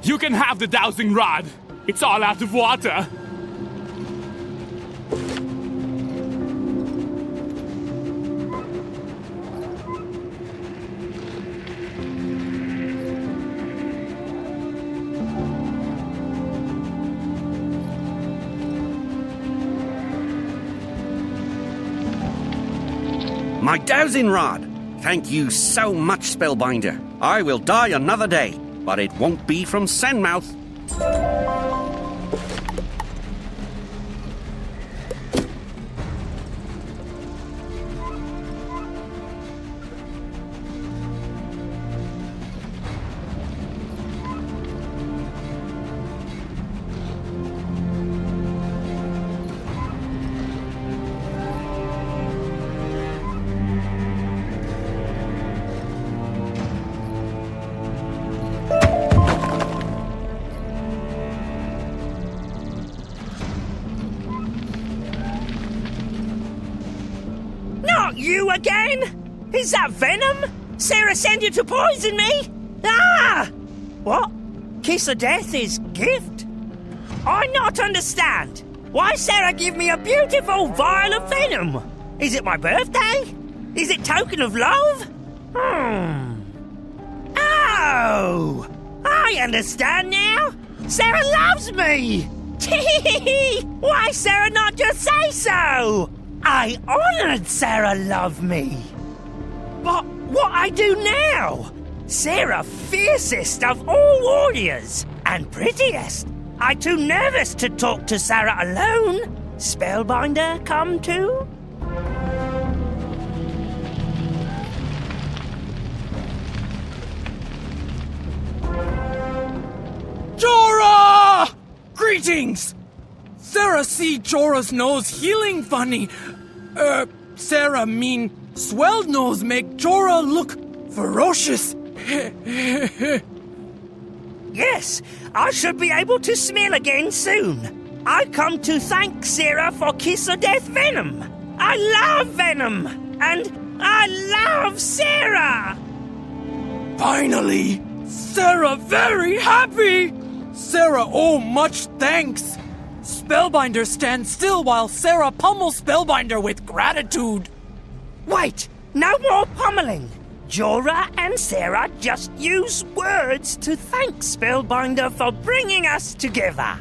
You can have the dowsing rod. It's all out of water. My dowsing rod! Thank you so much, Spellbinder. I will die another day, but it won't be from Sandmouth. Not you again? Is that venom? Sarah sent you to poison me? Ah! What? Kiss of death is gift? I not understand. Why Sarah give me a beautiful vial of venom? Is it my birthday? Is it token of love? Oh! I understand now. Sarah loves me. Why Sarah not just say so? I honored Sarah love me. But what I do now? Sarah fiercest of all warriors and prettiest. I too nervous to talk to Sarah alone. Spellbinder come too? Jorah! Greetings! Sarah see Jorah's nose healing funny. Sarah mean swelled nose make Jorah look ferocious. Yes, I should be able to smell again soon. I come to thank Sarah for Kiss of Death venom. I love venom, and I love Sarah. Finally, Sarah very happy. Sarah owe much thanks. Spellbinder stands still while Sarah pummels Spellbinder with gratitude. Wait, no more pummeling. Jorah and Sarah just use words to thank Spellbinder for bringing us together.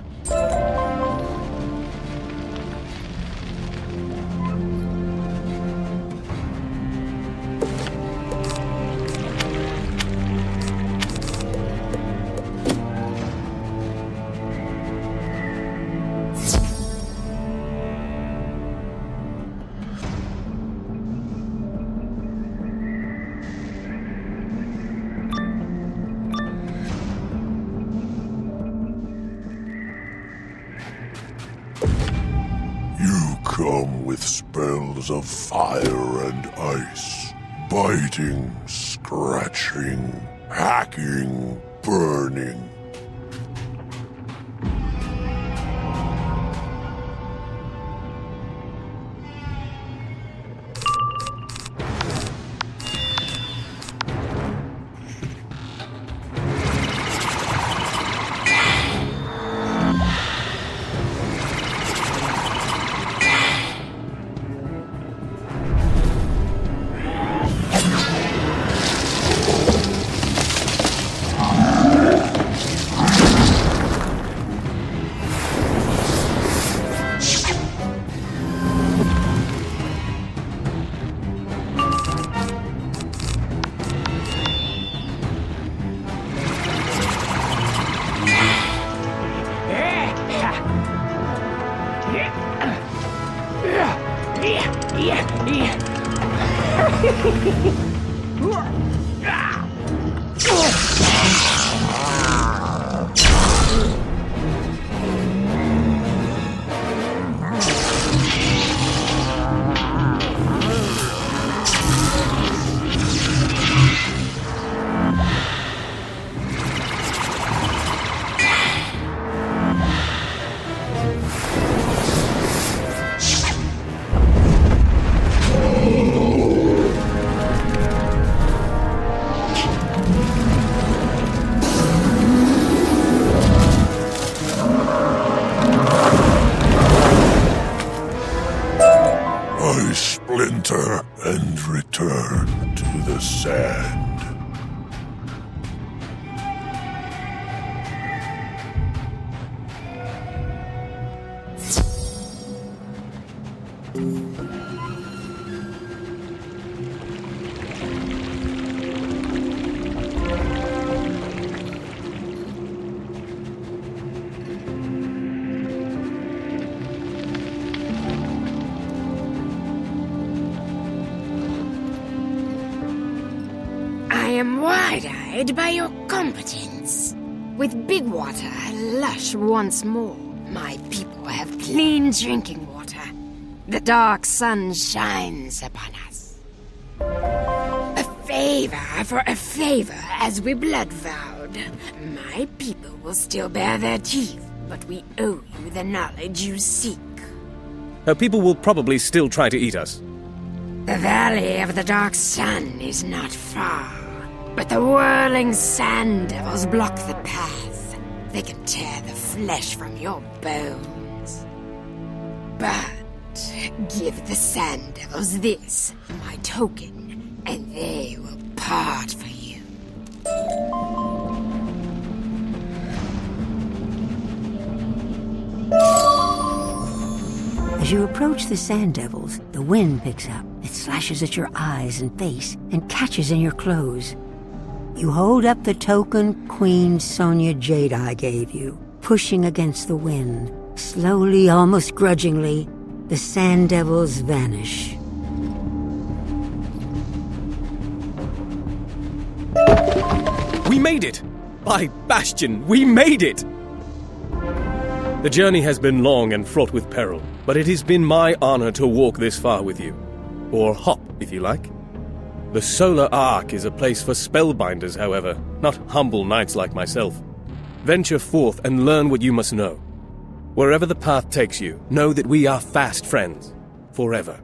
Come with spells of fire and ice, biting, scratching, hacking, burning. I splinter and return to the sand. I am wide-eyed by your competence. With Big Water lush once more, my people have clean drinking water. The dark sun shines upon us. A favor for a favor, as we blood vowed. My people will still bear their teeth, but we owe you the knowledge you seek. Her people will probably still try to eat us. The Valley of the Dark Sun is not far, but the whirling sand devils block the path. They can tear the flesh from your bones. But give the sand devils this, my token, and they will part for you. As you approach the sand devils, the wind picks up. It slashes at your eyes and face and catches in your clothes. You hold up the token Queen Sonia Jedi gave you, pushing against the wind. Slowly, almost grudgingly, the sand devils vanish. We made it! By Bastion, we made it! The journey has been long and fraught with peril, but it has been my honor to walk this far with you. Or hop, if you like. The Solar Ark is a place for spellbinders, however, not humble knights like myself. Venture forth and learn what you must know. Wherever the path takes you, know that we are fast friends. Forever.